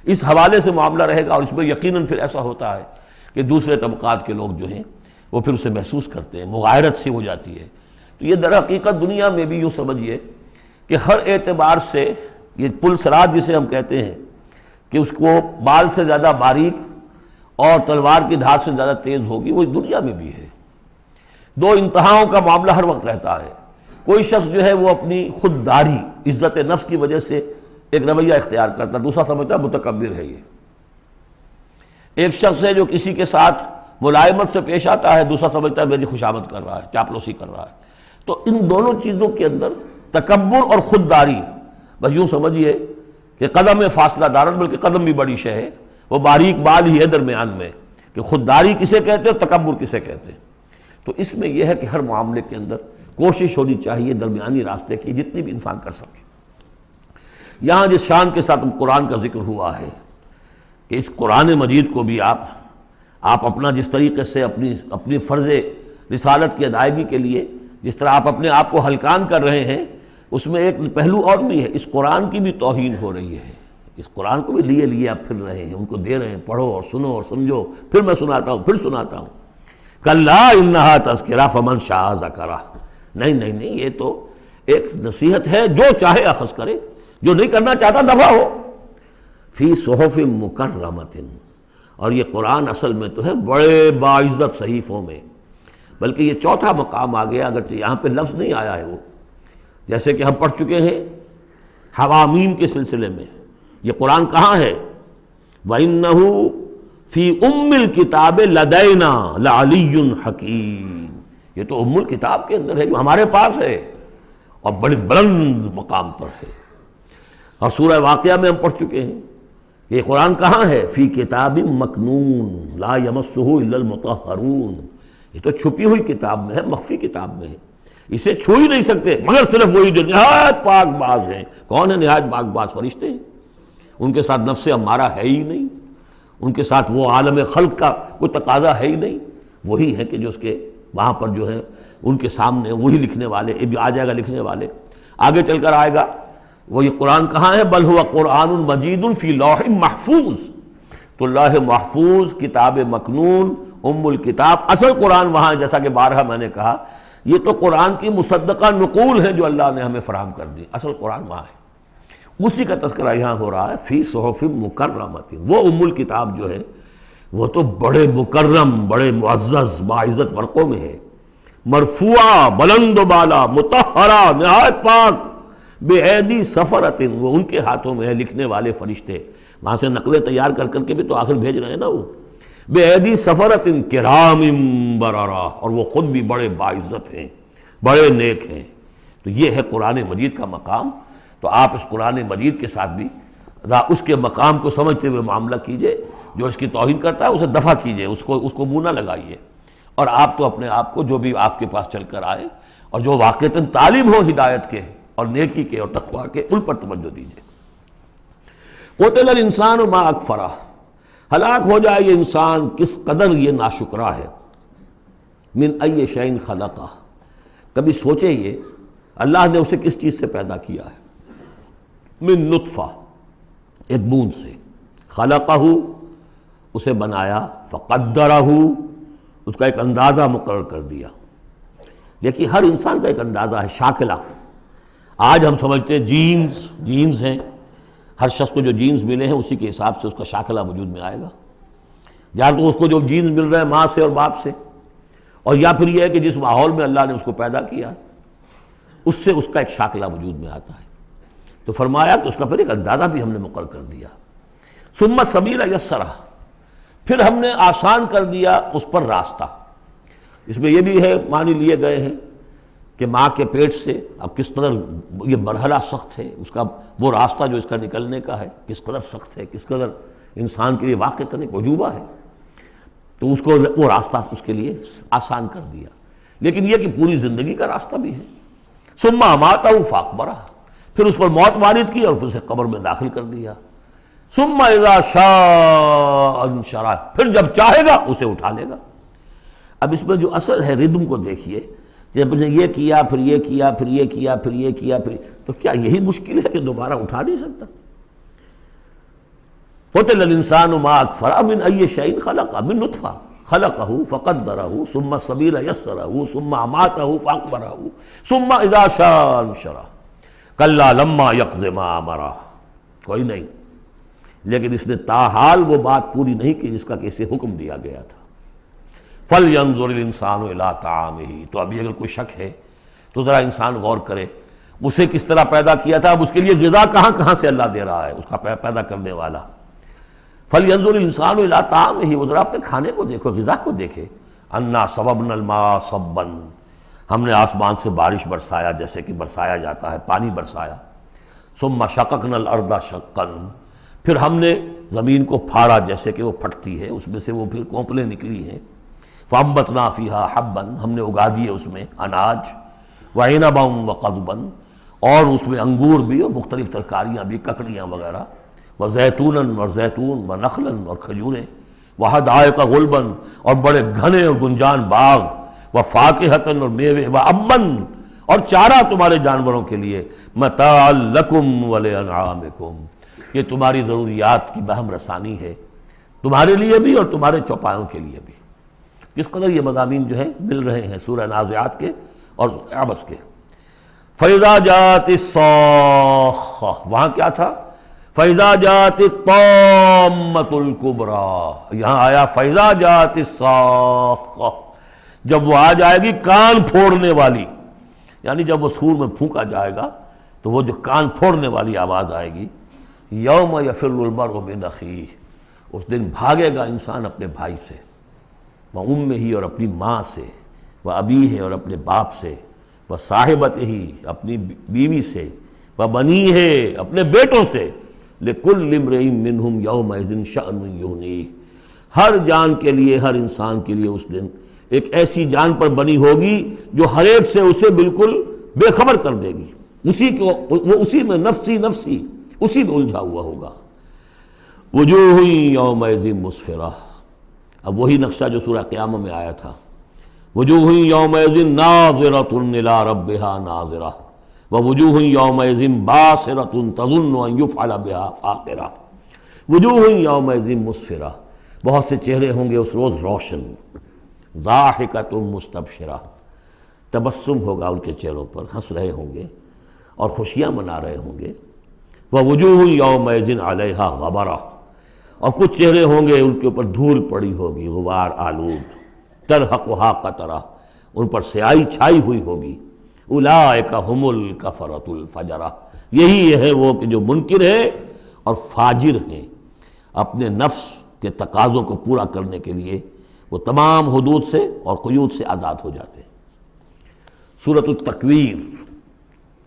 اس حوالے سے معاملہ رہے گا، اور اس میں یقیناً پھر ایسا ہوتا ہے کہ دوسرے طبقات کے لوگ جو ہیں وہ پھر اسے محسوس کرتے ہیں، مغایرت سی ہو جاتی ہے۔ تو یہ در حقیقت دنیا میں بھی یوں سمجھیے کہ ہر اعتبار سے یہ پل صراط جسے ہم کہتے ہیں کہ اس کو بال سے زیادہ باریک اور تلوار کی دھار سے زیادہ تیز ہوگی، وہ دنیا میں بھی ہے۔ دو انتہاؤں کا معاملہ ہر وقت رہتا ہے۔ کوئی شخص جو ہے وہ اپنی خودداری، عزت نفس کی وجہ سے ایک رویہ اختیار کرتا، دوسرا سمجھتا ہے متکبر ہے۔ یہ ایک شخص ہے جو کسی کے ساتھ ملائمت سے پیش آتا ہے، دوسرا سمجھتا ہے میری خوشامد کر رہا ہے، چاپلوسی کر رہا ہے۔ تو ان دونوں چیزوں کے اندر تکبر اور خودداری، بس یوں سمجھیے کہ قدم فاصلہ دارن، بلکہ قدم بھی بڑی شے ہے، وہ باریک بال ہی ہے درمیان میں کہ خودداری کسے کہتے ہیں اور تکبر کسے کہتے ہیں۔ تو اس میں یہ ہے کہ ہر معاملے کے اندر کوشش ہونی چاہیے درمیانی راستے کی، جتنی بھی انسان کر سکے۔ یہاں جس شان کے ساتھ قرآن کا ذکر ہوا ہے کہ اس قرآن مجید کو بھی آپ اپنا جس طریقے سے اپنی فرض رسالت کی ادائیگی کے لیے جس طرح آپ اپنے آپ کو ہلکان کر رہے ہیں، اس میں ایک پہلو اور بھی ہے، اس قرآن کی بھی توہین ہو رہی ہے۔ اس قرآن کو بھی لیے آپ پھر رہے ہیں، ان کو دے رہے ہیں، پڑھو اور سنو اور سمجھو، پھر میں سناتا ہوں، پھر سناتا ہوں۔ کلا انہا تذکرہ فمن شاء ذکرہ، نہیں، یہ تو ایک نصیحت ہے، جو چاہے اخذ کرے، جو نہیں کرنا چاہتا دفع ہو۔ فی صحف مکرمۃ، اور یہ قرآن اصل میں تو ہے بڑے باعزت صحیفوں میں، بلکہ یہ چوتھا مقام آ گیا، اگرچہ یہاں پہ لفظ نہیں آیا ہے وہ، جیسے کہ ہم پڑھ چکے ہیں حوامیم کے سلسلے میں۔ یہ قرآن کہاں ہے؟ وَإِنَّهُ فِي أُمِّ الْكِتَابِ لَدَيْنَا لَعَلِيٌّ حَكِيمٌ، یہ تو ام الکتاب کے اندر ہے جو ہمارے پاس ہے اور بڑی بلند مقام پر ہے۔ اور سورہ واقعہ میں ہم پڑھ چکے ہیں یہ قرآن کہاں ہے؟ فی کتاب مکنون لا یمسہ الا المطہرون، یہ تو چھپی ہوئی کتاب میں ہے، مخفی کتاب میں ہے، اسے چھو ہی نہیں سکتے مگر صرف وہی جو نہایت پاک باز ہیں۔ کون ہے نہایت پاک باز؟ فرشتے ہیں، ان کے ساتھ نفس امارہ ہے ہی نہیں، ان کے ساتھ وہ عالم خلق کا کوئی تقاضا ہے ہی نہیں، وہی ہے کہ جو اس کے وہاں پر جو ہے ان کے سامنے وہی لکھنے والے، یہ بھی آ جائے گا لکھنے والے، آگے چل کر آئے گا۔ وہ یہ قرآن کہاں ہے؟ بل ہوا قرآن مجید فی لوح محفوظ، تو لوح محفوظ، کتاب مکنون، ام الکتاب، اصل قرآن وہاں ہے، جیسا کہ بارہا میں نے کہا یہ تو قرآن کی مصدقہ نقول ہے جو اللہ نے ہمیں فراہم کر دی، اصل قرآن وہاں ہے، اسی کا تذکرہ یہاں ہو رہا ہے فی صحف مکرمۃ۔ وہ ام الکتاب جو ہے وہ تو بڑے مکرم، بڑے معزز باعزت ورقوں میں ہے، مرفوعہ، بلند و بالا، مطہرہ، نہایت پاک، بے ایدی سفرۃ، وہ ان کے ہاتھوں میں ہے، لکھنے والے فرشتے، وہاں سے نقلیں تیار کر کے بھی تو آخر بھیج رہے ہیں نا وہ، بے ایدی سفرۃ کرام بررہ، اور وہ خود بھی بڑے باعزت ہیں، بڑے نیک ہیں۔ تو یہ ہے قرآن مجید کا مقام۔ تو آپ اس قرآن مجید کے ساتھ بھی اس کے مقام کو سمجھتے ہوئے معاملہ کیجئے، جو اس کی توہین کرتا ہے اسے دفع کیجئے، اس کو منہ نہ لگائیے، اور آپ تو اپنے آپ کو جو بھی آپ کے پاس چل کر آئے اور جو واقعتاً طالب ہو ہدایت کے اور نیکی کے اور تقویٰ کے، ان پر توجہ دیجئے۔ قتل الانسان ما اکفرہ، ہلاک ہو جائے یہ انسان کس قدر یہ ناشکرا ہے۔ من ای شیء خلقہ، کبھی سوچے یہ اللہ نے اسے کس چیز سے پیدا کیا ہے؟ من نطفہ، ایک بوند سے، خلقہ، اسے بنایا، فقدرہ، اس کا ایک اندازہ مقرر کر دیا۔ دیکھیے ہر انسان کا ایک اندازہ ہے، شاکلہ۔ آج ہم سمجھتے ہیں جینز ہیں، ہر شخص کو جو جینز ملے ہیں اسی کے حساب سے اس کا شاکلہ وجود میں آئے گا، یا تو اس کو جو جینز مل رہے ہیں ماں سے اور باپ سے، اور یا پھر یہ ہے کہ جس ماحول میں اللہ نے اس کو پیدا کیا اس سے اس کا ایک شاکلہ وجود میں آتا ہے۔ تو فرمایا کہ اس کا پھر ایک اندازہ بھی ہم نے مقرر کر دیا۔ ثم السبیل یسرہ، پھر ہم نے آسان کر دیا اس پر راستہ۔ اس میں یہ بھی ہے معنی لیے گئے ہیں کہ ماں کے پیٹ سے اب کس قدر یہ مرحلہ سخت ہے، اس کا وہ راستہ جو اس کا نکلنے کا ہے کس قدر سخت ہے، کس قدر انسان کے لیے واقعتاً ایک عجوبہ ہے، تو اس کو وہ راستہ اس کے لیے آسان کر دیا۔ لیکن یہ کہ پوری زندگی کا راستہ بھی ہے۔ ثم اماتہ فاقبرہ، پھر اس پر موت وارد کی اور پھر اسے قبر میں داخل کر دیا۔ ثم اذا شاء انشرہ، پھر جب چاہے گا اسے اٹھا لے گا۔ اب اس میں جو اصل ہے ردم کو دیکھیے، جب نے یہ کیا پھر یہ کیا پھر یہ کیا پھر یہ کیا پھر، تو کیا یہی مشکل ہے کہ دوبارہ اٹھا نہیں سکتا؟ قتل الانسان ما اکفرہ من ای شیء خلقہ، من نطفہ خلقہ فقدرہ ثم السبیل یسرہ ثم اماتہ فاقبرہ ثم اذا شاء انشرہ کلا لما یقض ما امرہ۔ کوئی نہیں، لیکن اس نے تاحال وہ بات پوری نہیں کی جس کا کہ اسے حکم دیا گیا تھا۔ فَلْيَنظُرِ الْإِنسَانُ إِلَىٰ طَعَامِهِ، تو ابھی اگر کوئی شک ہے تو ذرا انسان غور کرے اسے کس طرح پیدا کیا تھا، اب اس کے لیے غذا کہاں سے اللہ دے رہا ہے، اس کا پیدا کرنے والا۔ فَلْيَنظُرِ الْإِنسَانُ إِلَىٰ طَعَامِهِ، وہ ذرا اپنے کھانے کو دیکھو، غذا کو دیکھے۔ أَنَّا صَبَبْنَا الْمَاءَ صَبًّا، ہم نے آسمان سے بارش برسایا جیسے کہ برسایا جاتا ہے، پانی برسایا۔ ثُمَّ شَقَقْنَا الْأَرْضَ شَقًّا، پھر ہم نے زمین کو پھاڑا جیسے کہ وہ پھٹتی ہے، اس میں سے وہ پھر کونپلیں نکلی ہیں۔ فَأَنبَتْنَا فِيهَا حَبًّا، ہم نے اگا دیے اس میں اناج، وَعِنَبًا وَقَضْبًا، اور اس میں انگور بھی اور مختلف ترکاریاں بھی، ککڑیاں وغیرہ، وزیتونن اور زیتون ونخلن اور کھجوریں وحدائق غلبن اور بڑے گھنے اور گنجان باغ وفاکہتن اور میوے وامن اور چارہ تمہارے جانوروں کے لیے متاع لکم ولانعامکم یہ تمہاری ضروریات کی بہم رسانی ہے تمہارے لیے بھی اور تمہارے چوپایوں کے لیے بھی۔ کس قدر یہ مضامین جو ہیں مل رہے ہیں سورہ نازعات کے اور عبس کے۔ فَإِذَا جَاءَتِ الصَّاخَّةُ وہاں کیا تھا؟ فَإِذَا جَاءَتِ الطَّامَّةُ الْكُبْرَىٰ، یہاں آیا فَإِذَا جَاءَتِ الصَّاخَّةُ جب وہ آ جائے گی کان پھوڑنے والی، یعنی جب وہ سور میں پھونکا جائے گا تو وہ جو کان پھوڑنے والی آواز آئے گی۔ یوم یفر المرء من اخیہ، اس دن بھاگے گا انسان اپنے بھائی سے، وہ امہ اور اپنی ماں سے، وہ ابیہ اور اپنے باپ سے، وہ صاحبتہ اپنی بیوی سے، وہ بنیہ اپنے بیٹوں سے، لکل امرئ منہم یومئذ شأن یغنیہ، ہر جان کے لیے ہر انسان کے لیے اس دن ایک ایسی جان پر بنی ہوگی جو ہر ایک سے اسے بالکل بے خبر کر دے گی، وہ اسی میں نفسی نفسی اسی میں الجھا ہوا ہوگا۔ وجوہ یومئذ مسفرہ، اب وہی نقشہ جو سورہ قیامہ میں آیا تھا، وجوہ یومئذ ناظرۃ الی ربہا ناظرہ ووجوہ یومئذ باسرۃ تظن ان یفعل بہا فاقرہ۔ وجوہ یومئذ مسفرہ، بہت سے چہرے ہوں گے اس روز روشن، ضاحکۃ مستبشرہ، تبسم ہوگا ان کے چہروں پر، ہنس رہے ہوں گے اور خوشیاں منا رہے ہوں گے۔ ووجوہ یومئذ علیہا غبرہ، اور کچھ چہرے ہوں گے ان کے اوپر دھول پڑی ہوگی، غبار آلود، ترہقھا قطرہ، ان پر سیاہی چھائی ہوئی ہوگی۔ اولئک ھم الکفرۃ الفجرہ، یہی ہے وہ کہ جو منکر ہے اور فاجر ہیں، اپنے نفس کے تقاضوں کو پورا کرنے کے لیے وہ تمام حدود سے اور قیود سے آزاد ہو جاتے ہیں۔ سورۃ التکویر،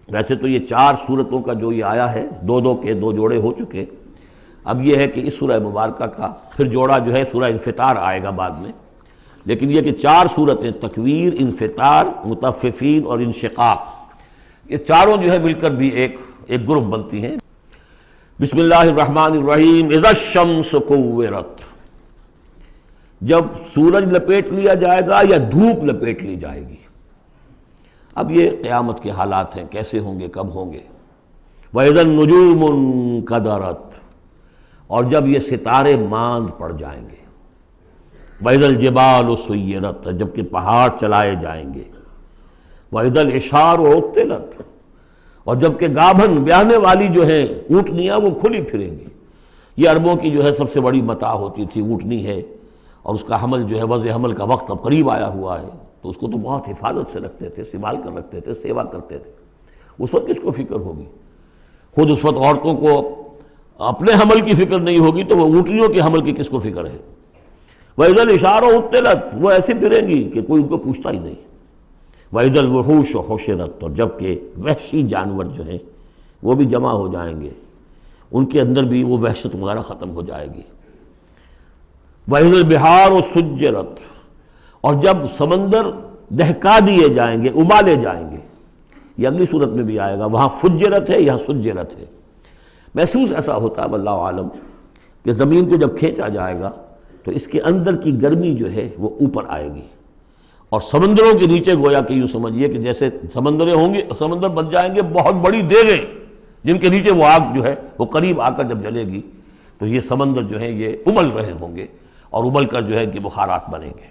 ویسے تو یہ 4 سورتوں کا جو یہ آیا ہے، دو کے 2 جوڑے ہو چکے، اب یہ ہے کہ اس سورہ مبارکہ کا پھر جوڑا جو ہے سورہ انفطار آئے گا بعد میں، لیکن یہ کہ 4 سورتیں تکویر، انفطار، مطففین اور انشقاق، یہ چاروں جو ہے مل کر بھی ایک گروپ بنتی ہیں۔ بسم اللہ الرحمن الرحیم۔ اذا الشمس کورت، جب سورج لپیٹ لیا جائے گا یا دھوپ لپیٹ لی جائے گی۔ اب یہ قیامت کے حالات ہیں، کیسے ہوں گے، کب ہوں گے۔ وَإِذَا النُّجُومُ انْكَدَرَتْ، اور جب یہ ستارے ماند پڑ جائیں گے۔ وَإِذَا الْجِبَالُ سُيِّرَتْ، جب کہ پہاڑ چلائے جائیں گے۔ وَإِذَا الْعِشَارُ عُطِّلَتْ، اور جب کہ گابھن بیاہنے والی جو ہیں اونٹنیاں وہ کھلی پھریں گی۔ یہ عربوں کی جو ہے سب سے بڑی متاع ہوتی تھی، اونٹنی ہے، اور اس کا حمل جو ہے وضع حمل کا وقت اب قریب آیا ہوا ہے، تو اس کو تو بہت حفاظت سے رکھتے تھے، سنبھال کر رکھتے تھے، سیوا کرتے تھے۔ اس وقت کس کو فکر ہوگی؟ خود اس وقت عورتوں کو اپنے حمل کی فکر نہیں ہوگی تو وہ اونٹنیوں کے حمل کی کس کو فکر ہے؟ وَإِذَا الْعِشَارُ عُطِّلَتْ، وہ ایسے پھریں گی کہ کوئی ان کو پوچھتا ہی نہیں۔ وَإِذَا الْوُحُوشُ حُشِرَتْ، اور جب کہ وحشی جانور جو ہیں وہ بھی جمع ہو جائیں گے، ان کے اندر بھی وہ وحشت وغیرہ ختم ہو جائے گی۔ وَإِذَا الْبِحَارُ سُجِّرَتْ، اور جب سمندر دہکا دیے جائیں گے، ابالے جائیں گے۔ یہ اگلی صورت میں بھی آئے گا، وہاں فجرت ہے، یہاں سجرت ہے۔ محسوس ایسا ہوتا ہے واللہ عالم کہ زمین کو جب کھینچا جائے گا تو اس کے اندر کی گرمی جو ہے وہ اوپر آئے گی، اور سمندروں کے نیچے گویا کہ یوں سمجھیے کہ جیسے سمندریں ہوں گے، سمندر بن جائیں گے بہت بڑی دیگیں جن کے نیچے وہ آگ جو ہے وہ قریب آ کر جب جلے گی تو یہ سمندر جو ہے یہ ابل رہے ہوں گے، اور ابل کر جو ہے کہ بخارات بنیں گے۔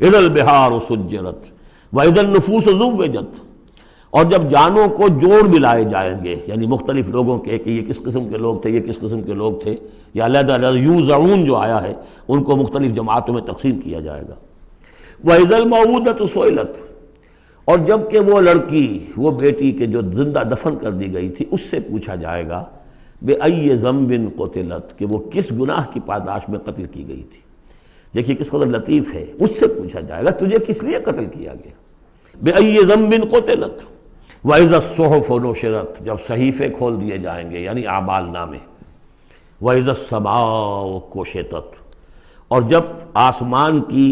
اذا البحار سجرت واذا النفوس زوجت، اور جب جانوں کو جوڑ ملائے جائیں گے، یعنی مختلف لوگوں کے کہ یہ کس قسم کے لوگ تھے، یہ کس قسم کے لوگ تھے، یا علیحدہ علیحدہ یوزعون جو آیا ہے ان کو مختلف جماعتوں میں تقسیم کیا جائے گا۔ واذا الموءودۃ سئلت، اور جب کہ وہ لڑکی، وہ بیٹی کہ جو زندہ دفن کر دی گئی تھی، اس سے پوچھا جائے گا بأی ذنب قتلت، کہ وہ کس گناہ کی پاداش میں قتل کی گئی تھی۔ دیکھیے کس قدر لطیف ہے، اس سے پوچھا جائے گا تجھے کس لیے قتل کیا گیا۔ بأی ذنب قتلت وَإِذَا الصُّحُفُ نُشِرَتْ، جب صحیفے کھول دیے جائیں گے یعنی اعمال نامے۔ وَإِذَا السَّمَاءُ كُشِطَتْ، اور جب آسمان کی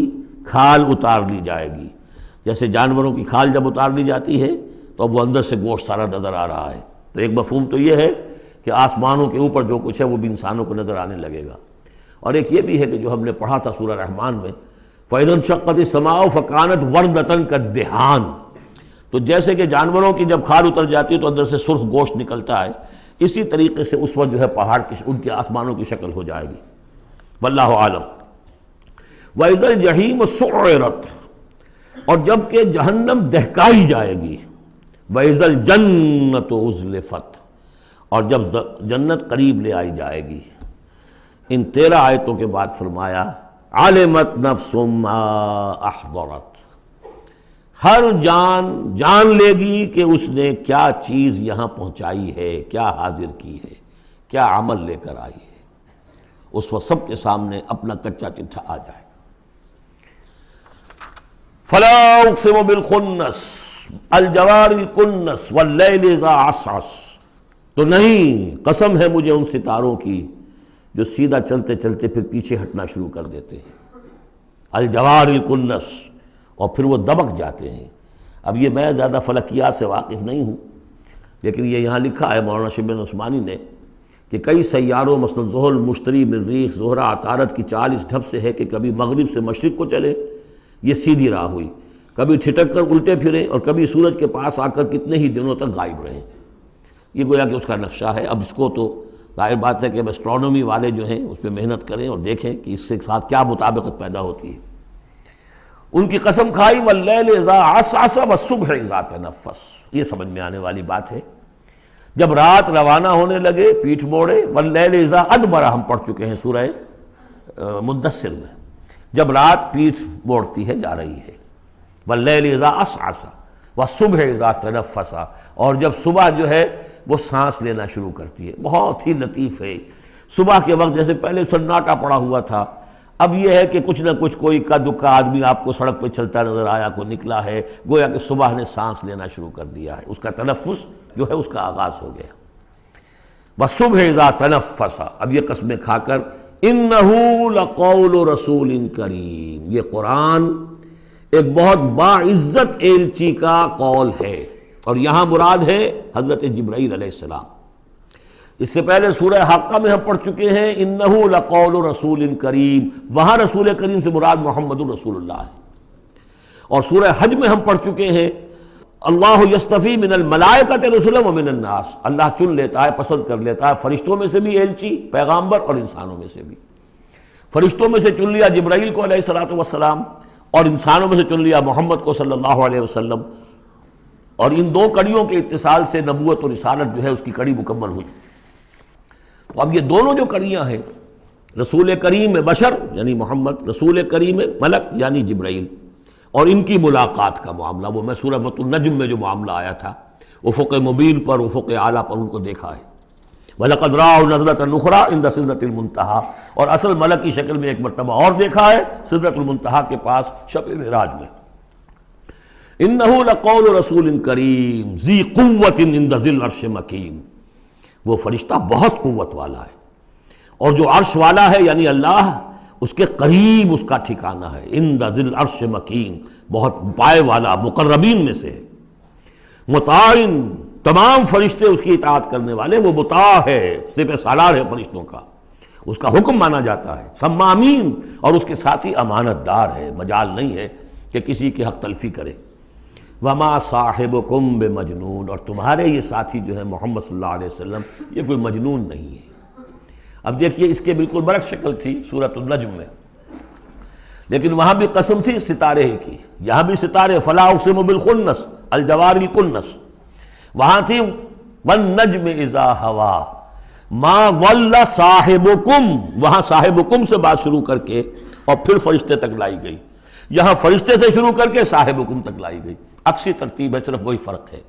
کھال اتار لی جائے گی، جیسے جانوروں کی کھال جب اتار لی جاتی ہے تو اب وہ اندر سے گوشت سارا نظر آ رہا ہے، تو ایک مفہوم تو یہ ہے کہ آسمانوں کے اوپر جو کچھ ہے وہ بھی انسانوں کو نظر آنے لگے گا۔ اور ایک یہ بھی ہے کہ جو ہم نے پڑھا تھا سورہ رحمان میں، فَإِذَا انشَقَّتِ السَّمَاءُ فَكَانَتْ وَرْدَةً كَالدِّهَانِ، تو جیسے کہ جانوروں کی جب کھال اتر جاتی ہے تو اندر سے سرخ گوشت نکلتا ہے، اسی طریقے سے اس وقت جو ہے پہاڑ کی ان کے آسمانوں کی شکل ہو جائے گی۔ واللہ عالم۔ وَإِذَا الْجَحِيمُ سُعِّرَتْ، اور جب کہ جہنم دہکائی جائے گی۔ وَإِذَا الْجَنَّةُ أُزْلِفَتْ، اور جب جنت قریب لے آئی جائے گی۔ ان 13 آیتوں کے بعد فرمایا عَلِمَتْ نَفْسٌ مَّا أَحْضَرَتْ، ہر جان جان لے گی کہ اس نے کیا چیز یہاں پہنچائی ہے، کیا حاضر کی ہے، کیا عمل لے کر آئی ہے۔ اس وقت سب کے سامنے اپنا کچا چٹھا آ جائے گا۔ فَلَا أُقْسِمُ بِالْخُنَّسِ الْجَوَارِ الْكُنَّسِ وَاللَّيْلِ إِذَا عَسْعَسَ، تو نہیں، قسم ہے مجھے ان ستاروں کی جو سیدھا چلتے چلتے پھر پیچھے ہٹنا شروع کر دیتے ہیں۔ الجوار الکنس، اور پھر وہ دبک جاتے ہیں۔ اب یہ میں زیادہ فلکیات سے واقف نہیں ہوں، لیکن یہ یہاں لکھا ہے مولانا شبلی عثمانی نے کہ کئی سیاروں مثلا زحل، مشتری، مریخ، زہرہ، عطارد کی چال اس ڈھب سے ہے کہ کبھی مغرب سے مشرق کو چلے، یہ سیدھی راہ ہوئی، کبھی ٹھٹک کر الٹے پھریں، اور کبھی سورج کے پاس آ کر کتنے ہی دنوں تک غائب رہیں۔ یہ گویا کہ اس کا نقشہ ہے۔ اب اس کو تو ظاہر بات ہے کہ ایسٹرونومی والے جو ہیں اس پہ محنت کریں اور دیکھیں کہ اس کے ساتھ کیا مطابقت پیدا ہوتی ہے۔ ان کی قسم کھائی واللیل اذا عسعس والصبح اذا تنفس، یہ سمجھ میں آنے والی بات ہے۔ جب رات روانہ ہونے لگے، پیٹھ موڑے، واللیل اذا ادبر ہم پڑھ چکے ہیں سورہ مدثر میں، جب رات پیٹھ موڑتی ہے جا رہی ہے۔ واللیل اذا عسعس والصبح اذا تنفس، اور جب صبح جو ہے وہ سانس لینا شروع کرتی ہے۔ بہت ہی لطیف ہے۔ صبح کے وقت جیسے پہلے سناٹا پڑا ہوا تھا، اب یہ ہے کہ کچھ نہ کچھ کوئی کا دکا آدمی آپ کو سڑک پہ چلتا نظر آیا، کوئی نکلا ہے، گویا کہ صبح نے سانس لینا شروع کر دیا ہے، اس کا تنفس جو ہے اس کا آغاز ہو گیا۔ وَالصُّبْحِ إِذَا تَنَفَّسَ، اب یہ قسمیں کھا کر إِنَّهُ لَقَوْلُ رَسُولٍ كَرِيمٍ، یہ قرآن ایک بہت باعزت ایلچی کا قول ہے، اور یہاں مراد ہے حضرت جبرائیل علیہ السلام۔ اس سے پہلے سورہ حاقہ میں ہم پڑھ چکے ہیں انہ لقول رسول کریم، وہاں رسول کریم سے مراد محمد الرسول اللہ ہے۔ اور سورہ حج میں ہم پڑھ چکے ہیں اللہ یصطفی من الملائکۃ رسلا ومن الناس، اللہ چن لیتا ہے، پسند کر لیتا ہے فرشتوں میں سے بھی ایلچی پیغامبر اور انسانوں میں سے بھی۔ فرشتوں میں سے چن لیا جبرائیل کو علیہ الصلوۃ والسلام، اور انسانوں میں سے چن لیا محمد کو صلی اللہ علیہ وسلم، اور ان دو کڑیوں کے اتصال سے نبوت اور رسالت جو ہے اس کی کڑی مکمل ہوئی۔ تو اب یہ دونوں جو کڑیاں ہیں، رسول کریم بشر یعنی محمد، رسول کریم ملک یعنی جبرائیل، اور ان کی ملاقات کا معاملہ، وہ میں سورہ النجم میں جو معاملہ آیا تھا، افق مبین پر، افق اعلیٰ پر ان کو دیکھا ہے۔ وَلَقَدْ رَأَوْا نَظْرَةً أُخْرَىٰ عِندَ سِدْرَةِ الْمُنتَهَىٰ، اور اصل ملک کی شکل میں ایک مرتبہ اور دیکھا ہے سدرۃ المنتہا کے پاس شب معراج میں۔ إِنَّهُ لَقَوْلُ رَسُولٍ كَرِيمٍ ذِي قُوَّةٍ عِندَ ذِي الْعَرْشِ مَكِينٍ، وہ فرشتہ بہت قوت والا ہے، اور جو عرش والا ہے یعنی اللہ، اس کے قریب اس کا ٹھکانہ ہے۔ عند ذی العرش مکین، بہت پائے والا، مقربین میں سے ہے۔ مطاع، تمام فرشتے اس کی اطاعت کرنے والے، وہ مطاع ہے، سپہ سالار ہے فرشتوں کا، اس کا حکم مانا جاتا ہے۔ سمامین، اور اس کے ساتھ ہی امانت دار ہے، مجال نہیں ہے کہ کسی کی حق تلفی کرے۔ وما صاحبکم بمجنون، اور تمہارے یہ ساتھی جو ہے محمد صلی اللہ علیہ وسلم، یہ کوئی مجنون نہیں ہے۔ اب دیکھیے اس کے بالکل برعکس شکل تھی سورۃ النجم میں، لیکن وہاں بھی قسم تھی ستارے ہی کی، یہاں بھی ستارے، فلا اقسم بالخنس الجوار الکنس، وہاں تھی والنجم اذا ہوا ما ضل صاحبکم، وہاں صاحبکم سے بات شروع کر کے اور پھر فرشتے تک لائی گئی، یہاں فرشتے سے شروع کر کے صاحبکم تک لائی گئی، عکسی ترتیب ہے، صرف وہی فرق ہے۔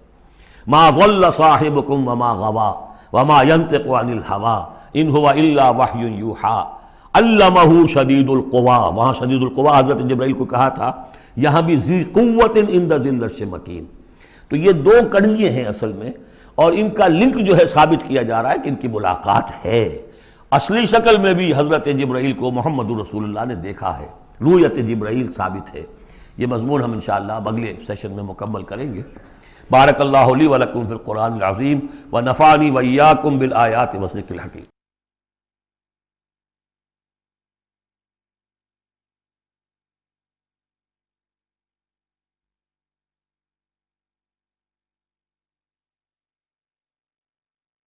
ما ضل صاحبکم وما غوا وما ينطق عن الهوى ان هو الا وحی یوحی علمہ شدید القویٰ، وہاں شدید القویٰ حضرت جبرائیل کو کہا تھا، یہاں بھی ذی قوت عند ذی العرش مکین۔ تو یہ دو کڑیے ہیں اصل میں، اور ان کا لنک جو ہے ثابت کیا جا رہا ہے کہ ان کی ملاقات ہے۔ اصلی شکل میں بھی حضرت جبرائیل کو محمد رسول اللہ نے دیکھا ہے، رؤیت جبرائیل ثابت ہے۔ یہ مضمون ہم انشاءاللہ اب اگلے سیشن میں مکمل کریں گے۔ بارک اللہ لی و لکم فی القرآن العظیم و نفعنی و ایاکم بالآیات و الذکر الحکیم۔